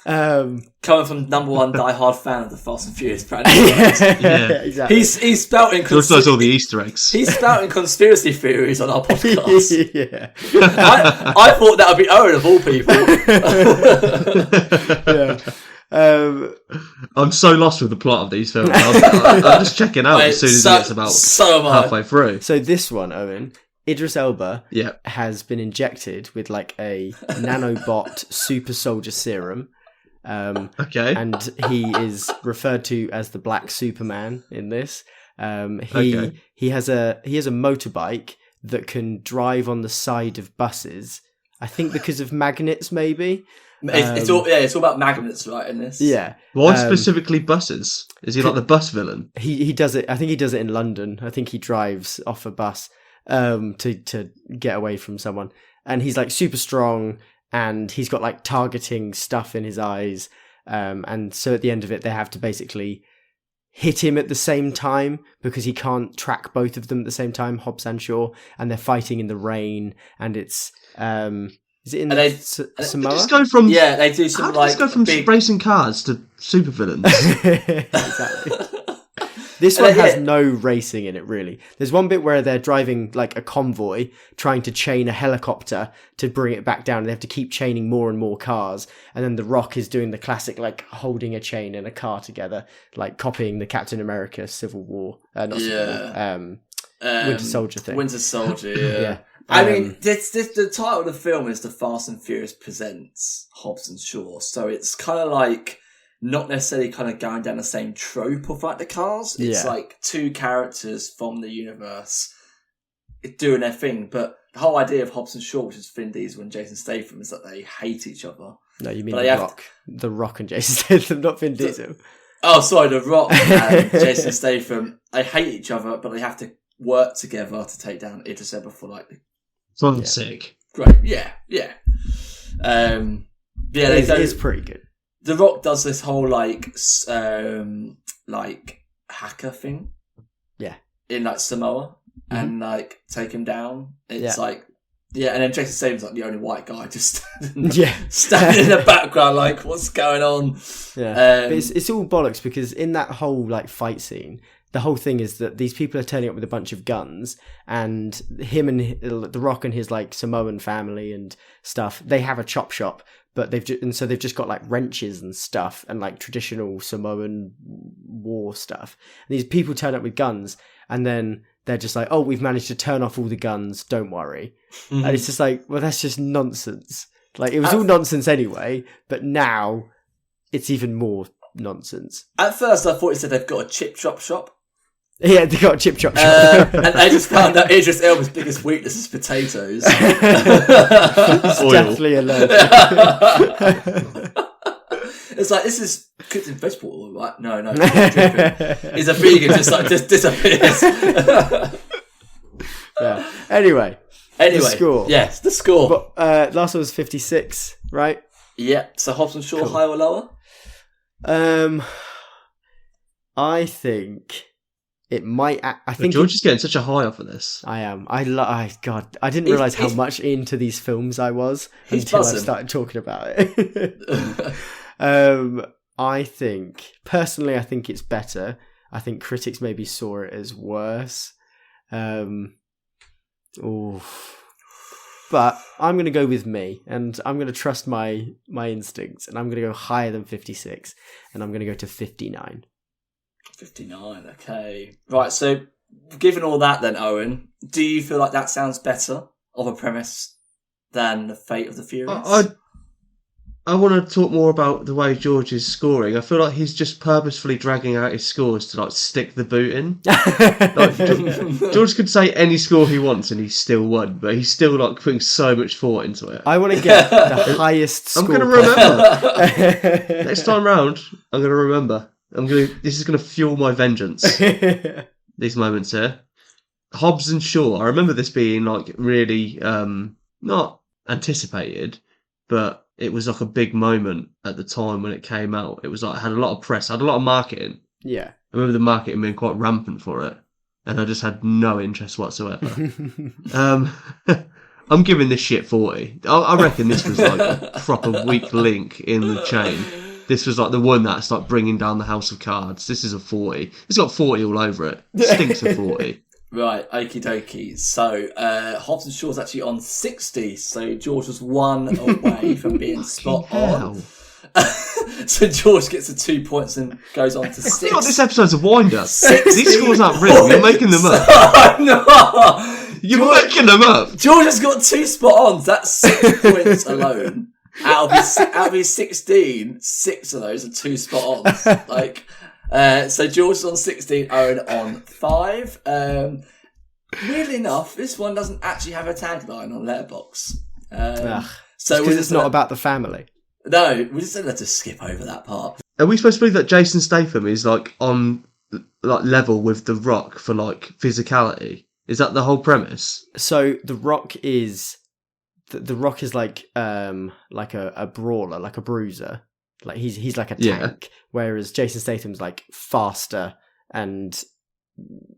Coming from number one diehard fan of the Fast and Furious brand. Yeah, exactly. He's spouting George knows all the Easter eggs. He's spouting conspiracy theories on our podcast. Yeah. I thought that would be Owen of all people. Yeah. I'm so lost with the plot of these films. I'm just checking out as soon as it gets about halfway through. So this one, Owen, Idris Elba Yeah. has been injected with like a nanobot super soldier serum. Okay. And he is referred to as the Black Superman in this. He has a motorbike that can drive on the side of buses. I think because of magnets, maybe. It's all about magnets, right? In this, Yeah. Why specifically buses? Is he like the bus villain? He does it. I think he does it in London. I think he drives off a bus to get away from someone, and he's like super strong. And he's got like targeting stuff in his eyes. And so at the end of it, they have to basically hit him at the same time because he can't track both of them at the same time, Hobbs and Shaw. And they're fighting in the rain. And it's, is it in Samoa? Just go from, they do some just go from racing cars to supervillains. Exactly. This one has no racing in it, really. There's one bit where they're driving like a convoy, trying to chain a helicopter to bring it back down. They have to keep chaining more and more cars. And then The Rock is doing the classic, like, holding a chain and a car together, like copying the Captain America Civil War. Winter Soldier thing. Winter Soldier, yeah. Yeah. I mean, the title of the film is The Fast and Furious Presents Hobbs and Shaw. So it's kind of like not necessarily kind of going down the same trope of like the cars. It's like two characters from the universe doing their thing. But the whole idea of Hobbs and Shaw, which is Vin Diesel and Jason Statham, is that they hate each other. No, you mean The Rock. The Rock and Jason Statham, not Vin Diesel. Oh, sorry, The Rock and Jason Statham. They hate each other, but they have to work together to take down Idris Elba for like... Sounds sick. Great, yeah. It's pretty good. The Rock does this whole like hacker thing, in like Samoa, and like take him down. It's like, and then Jason Statham's like the only white guy just standing in the background, like what's going on? Yeah, but it's all bollocks because in that whole like fight scene, the whole thing is that these people are turning up with a bunch of guns, and him and The Rock and his like Samoan family and stuff, they have a chop shop. But they've just got like wrenches and stuff and like traditional Samoan war stuff. And these people turn up with guns, and then they're just like, "Oh, we've managed to turn off all the guns. Don't worry." Mm-hmm. And it's just like, well, that's just nonsense. Like it was all nonsense anyway, but now it's even more nonsense. At first, I thought he said they've got a chip chop shop. Yeah, they got a chip chop shop. And I just found out Idris Elba's biggest weakness is potatoes. It's definitely allergic. It's like, this is cooked in vegetable oil, right? No. He's a vegan, just disappears. Yeah. Anyway. The score. Yes, the score. But, last one was 56, right? Yeah. So Hobbs and Shaw, cool. Higher or lower? I think... It might. I think George is getting such a high off of this. I am. God, I didn't realize how much into these films I was until I started talking about it. I think personally, I think it's better. I think critics maybe saw it as worse. But I'm going to go with me, and I'm going to trust my instincts, and I'm going to go higher than 56, and I'm going to go to 59. 59, okay. Right, so given all that then, Owen, do you feel like that sounds better of a premise than The Fate of the Furious? I want to talk more about the way George is scoring. I feel like he's just purposefully dragging out his scores to like stick the boot in. Like, George could say any score he wants and he still won, but he's still like putting so much thought into it. I want to get the highest score. I'm going to remember. Next time round, I'm going to remember. This is going to fuel my vengeance. These moments here. Hobbs and Shaw. I remember this being like really not anticipated, but it was like a big moment at the time when it came out. It was like, it had a lot of press, had a lot of marketing. Yeah. I remember the marketing being quite rampant for it, and I just had no interest whatsoever. I'm giving this shit 40. I reckon this was like a proper weak link in the chain. This was like the one that's like bringing down the house of cards. This is a 40. It's got 40 all over it. It stinks of 40. Right, okie dokie. So, Hobbs and Shaw's actually on 60, so George was 1 away from being spot on. So George gets the 2 points and goes on to 6. I feel like this episode's a wind-up. These scores aren't real. You're making them up. No! You're making them up. George has got 2 spot-ons. That's 6 points alone. Out of his 16, 6 of those are 2 spot-ons. Like... so George is on 16, Owen on 5. Weirdly enough, this one doesn't actually have a tagline on Letterboxd. So because it's not about the family. No, we just had to skip over that part. Are we supposed to believe that Jason Statham is like on like level with The Rock for like physicality? Is that the whole premise? So The Rock is like a brawler, like a bruiser. Like he's like a tank, whereas Jason Statham's like faster and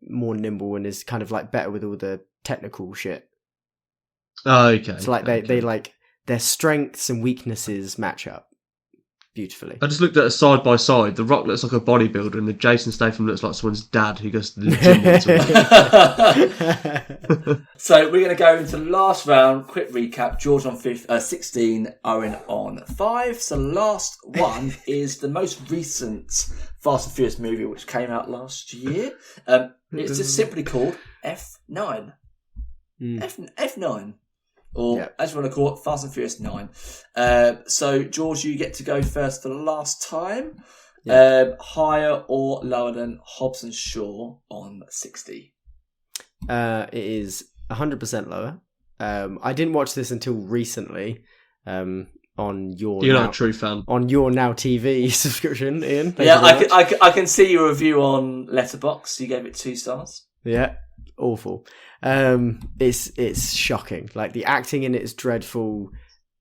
more nimble and is kind of like better with all the technical shit. Oh, okay. So like they like their strengths and weaknesses match up beautifully. I just looked at it side by side. The Rock looks like a bodybuilder, and the Jason Statham looks like someone's dad who goes to the gym once a week. So we're going to go into the last round. Quick recap. George on 16, Owen on 5. So the last one is the most recent Fast and Furious movie, which came out last year. It's just simply called F9. F9. Or, as you want to call it, Fast and Furious 9. So, George, you get to go first for the last time. Higher or lower than Hobbs and Shaw on 60? It is 100% lower. I didn't watch this until recently on your... You're not a true fan. On your Now TV subscription, Ian. I can see your review on Letterboxd. You gave it 2 stars. Yeah, awful. It's shocking. Like the acting in it is dreadful,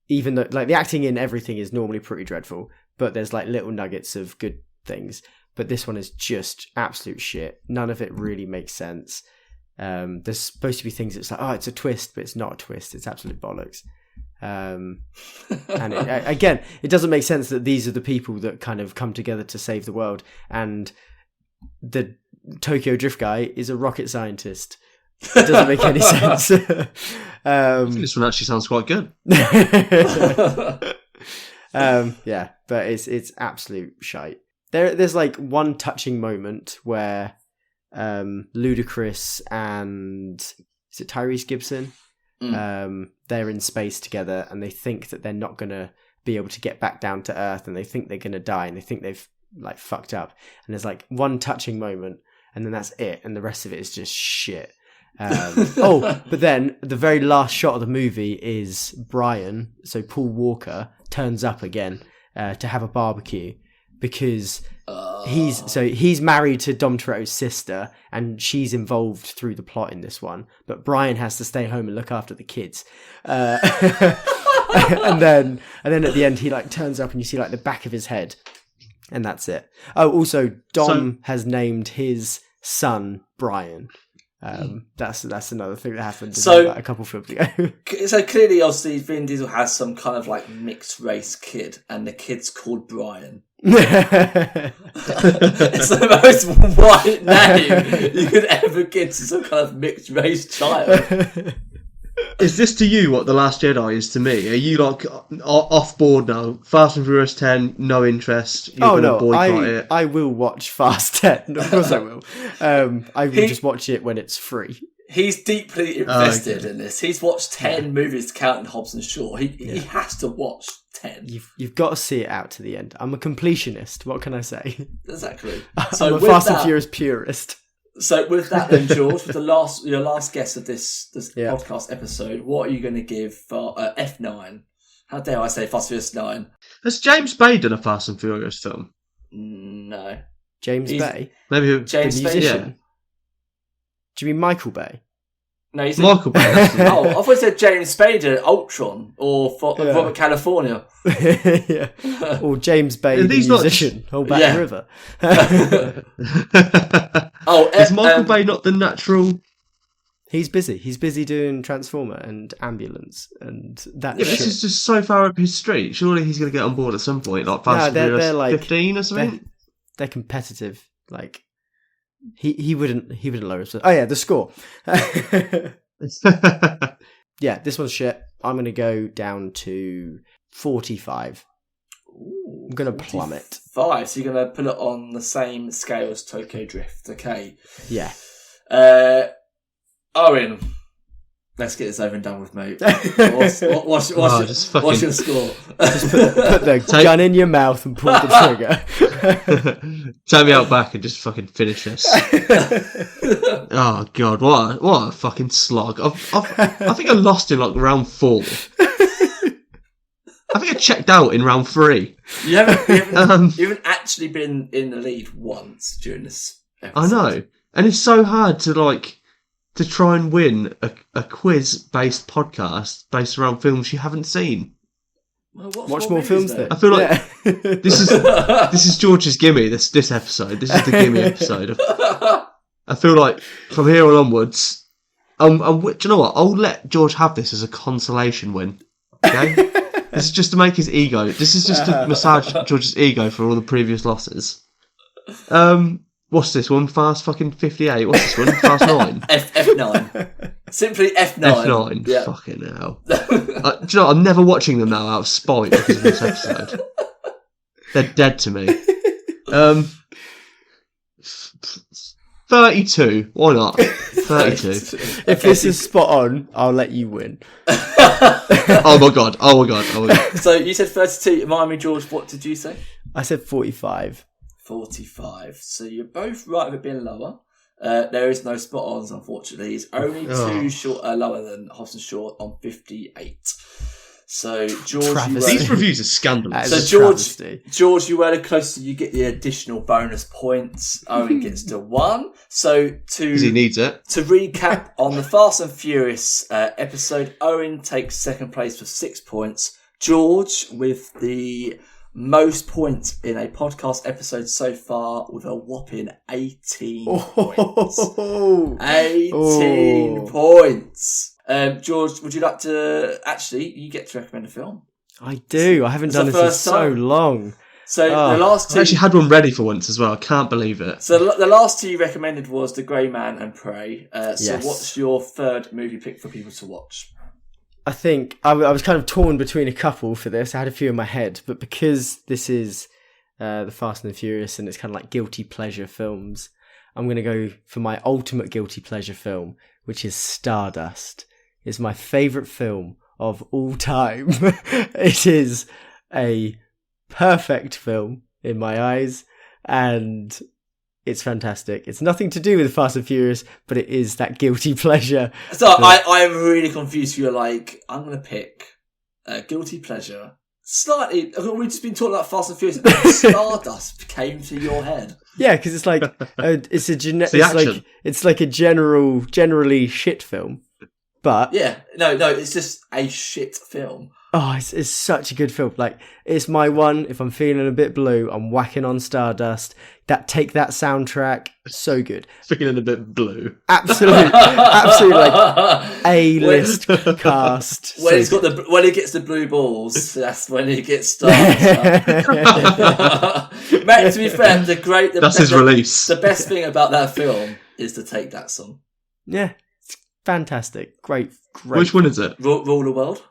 even though like the acting in everything is normally pretty dreadful, but there's like little nuggets of good things. But this one is just absolute shit. None of it really makes sense. There's supposed to be things that's like, oh, it's a twist, but it's not a twist. It's absolute bollocks. And again, it doesn't make sense that these are the people that kind of come together to save the world, and the Tokyo Drift guy is a rocket scientist. It doesn't make any sense. This one actually sounds quite good. Yeah, but it's absolute shite. There's like one touching moment where Ludacris and is it Tyrese Gibson? They're in space together and they think that they're not gonna be able to get back down to Earth, and they think they're gonna die, and they think they've like fucked up. And there's like one touching moment, and then that's it, and the rest of it is just shit. But then the very last shot of the movie is Brian, so Paul Walker, turns up again to have a barbecue because he's married to Dom Toretto's sister, and she's involved through the plot in this one. But Brian has to stay home and look after the kids. And then at the end he like turns up and you see like the back of his head, and that's it. Oh, also Dom has named his son Brian. That's another thing that happened a couple of films ago. So clearly, obviously, Vin Diesel has some kind of like mixed race kid, and the kid's called Brian. It's the most white name you could ever give to some kind of mixed race child. Is this to you what The Last Jedi is to me? Are you like off board now? Fast and Furious 10, no interest. You're gonna boycott it. I will watch Fast 10. Of course I will. I will just watch it when it's free. He's deeply invested in this. He's watched 10 movies counting Hobbs and Shaw. He has to watch 10. You've got to see it out to the end. I'm a completionist. What can I say? Exactly. I'm a Fast and Furious purist. So with that then, George, with your last guess of this podcast episode, what are you going to give for F9? How dare I say Fast and Furious 9? Has James Bay done a Fast and Furious film? No. James Bay? Maybe James the Bay? musician? Yeah. Do you mean Michael Bay? No, you said... Michael Bay. That's the- Oh, I thought you said James Spader, Ultron, or Robert California. Yeah. Or James Bay, the these not musician. Old Baton Yeah. River. Is Michael Bay not the natural? He's busy. He's busy doing Transformer and Ambulance and that Yeah, shit. this is just so far up his street. Surely he's going to get on board at some point, like Fast and they're Furious like 15 or something. They're competitive. Like he wouldn't lower himself. Oh yeah, the score. Yeah, this one's shit. I'm going to go down to 45. Ooh, I'm going to plummet. 5, so you're going to put it on the same scale as Tokyo Drift. Okay. Yeah. Owen, let's get this over and done with, mate. What's your score? Just put the gun in your mouth and pull the trigger. Take me out back and just fucking finish this. Oh god, what a fucking slog! I think I lost in like round 4. I think I checked out in round 3. You haven't actually been in the lead once during this episode. I know, and it's so hard to try and win a quiz-based podcast based around films you haven't seen. Well, Watch more films then. I feel like this is George's gimme. This episode. This is the gimme episode. I feel like from here on onwards, do you know what? I'll let George have this as a consolation win. Okay, this is just to make his ego. This is just to massage George's ego for all the previous losses. What's this one? Fast fucking 58. What's this one? Fast 9. F9. Simply F9. F9. Yeah. Fucking hell. Do you know, I'm never watching them now out of spite because of this episode. They're dead to me. 32. Why not? 32. If this is spot on, I'll let you win. Oh my god. So you said 32. Remind me, George, what did you say? I said 45. 45. So you're both right with it being lower. There is no spot ons, unfortunately. It's only two lower than Hobson Short on 58. So George, These reviews are scandalous. So George, you were the closer. You get the additional bonus points. Owen gets to 1. So because he needs it. To recap on the Fast and Furious episode, Owen takes second place with 6 points. George with the most points in a podcast episode so far with a whopping 18 points. 18 points. George, would you like to... Actually, you get to recommend a film. I do. I haven't done this in so long. So the last two... I actually had one ready for once as well. I can't believe it. So the last two you recommended was The Grey Man and Prey. So yes. What's your third movie pick for people to watch? I think I was kind of torn between a couple for this. I had a few in my head, but because this is the Fast and the Furious and it's kind of like guilty pleasure films, I'm going to go for my ultimate guilty pleasure film, which is Stardust. It's my favourite film of all time. It is a perfect film in my eyes, and it's fantastic. It's nothing to do with Fast and Furious, but it is that guilty pleasure. So I'm really confused. You're like, I'm going to pick a guilty pleasure. Slightly, we've just been talking about Fast and Furious, and Stardust came to your head. Yeah, because it's like it's like a generally shit film, but no, it's just a shit film. Oh, it's such a good film. Like, it's my one. If I'm feeling a bit blue, I'm whacking on Stardust. Take that soundtrack, so good. Feeling a bit blue. Absolutely, like A-list cast. When when he gets the blue balls, that's when he gets started. Mate, to be fair, that's his release. The best thing about that film is to take that song. Yeah, it's fantastic. Great. Which one is it? Rule the World.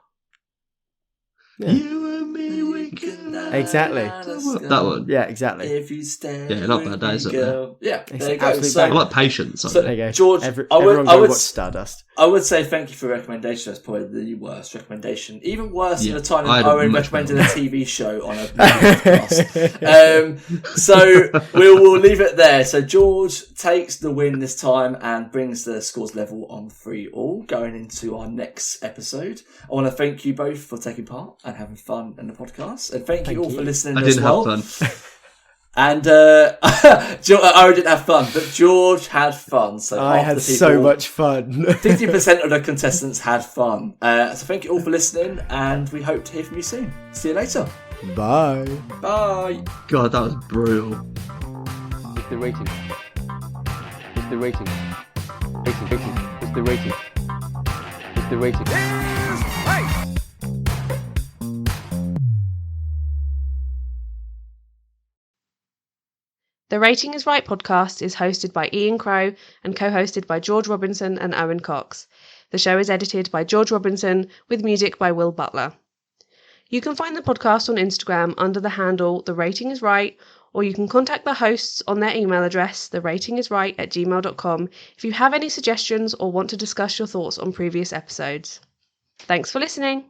Yeah. You and me, we can Exactly. That one. Yeah, exactly. If you stay Yeah, not with bad, that me, is, girl. Yeah, there you go. absolute So, I like Patience. I So- There you go. George, Everyone go watch Stardust. I would say thank you for your recommendation. That's probably the worst recommendation. Even worse than Yeah, the time I that had a Owen much recommended better a TV show on a podcast. So we'll leave it there. So George takes the win this time and brings the scores level on 3-3, going into our next episode. I want to thank you both for taking part and having fun in the podcast. And thank you all for listening I as didn't well. have fun. And I didn't have fun, but George had fun. So I half had the people, so much fun. 50% of the contestants had fun. So thank you all for listening, and we hope to hear from you soon. See you later. Bye. Bye. God, that was brutal. It's the rating. It's the rating. Rating. It's the rating. It's the rating. The Rating is Right podcast is hosted by Ian Crow and co-hosted by George Robinson and Owen Cox. The show is edited by George Robinson with music by Will Butler. You can find the podcast on Instagram under the handle The Rating is Right, or you can contact the hosts on their email address, theratingisright@gmail.com, if you have any suggestions or want to discuss your thoughts on previous episodes. Thanks for listening.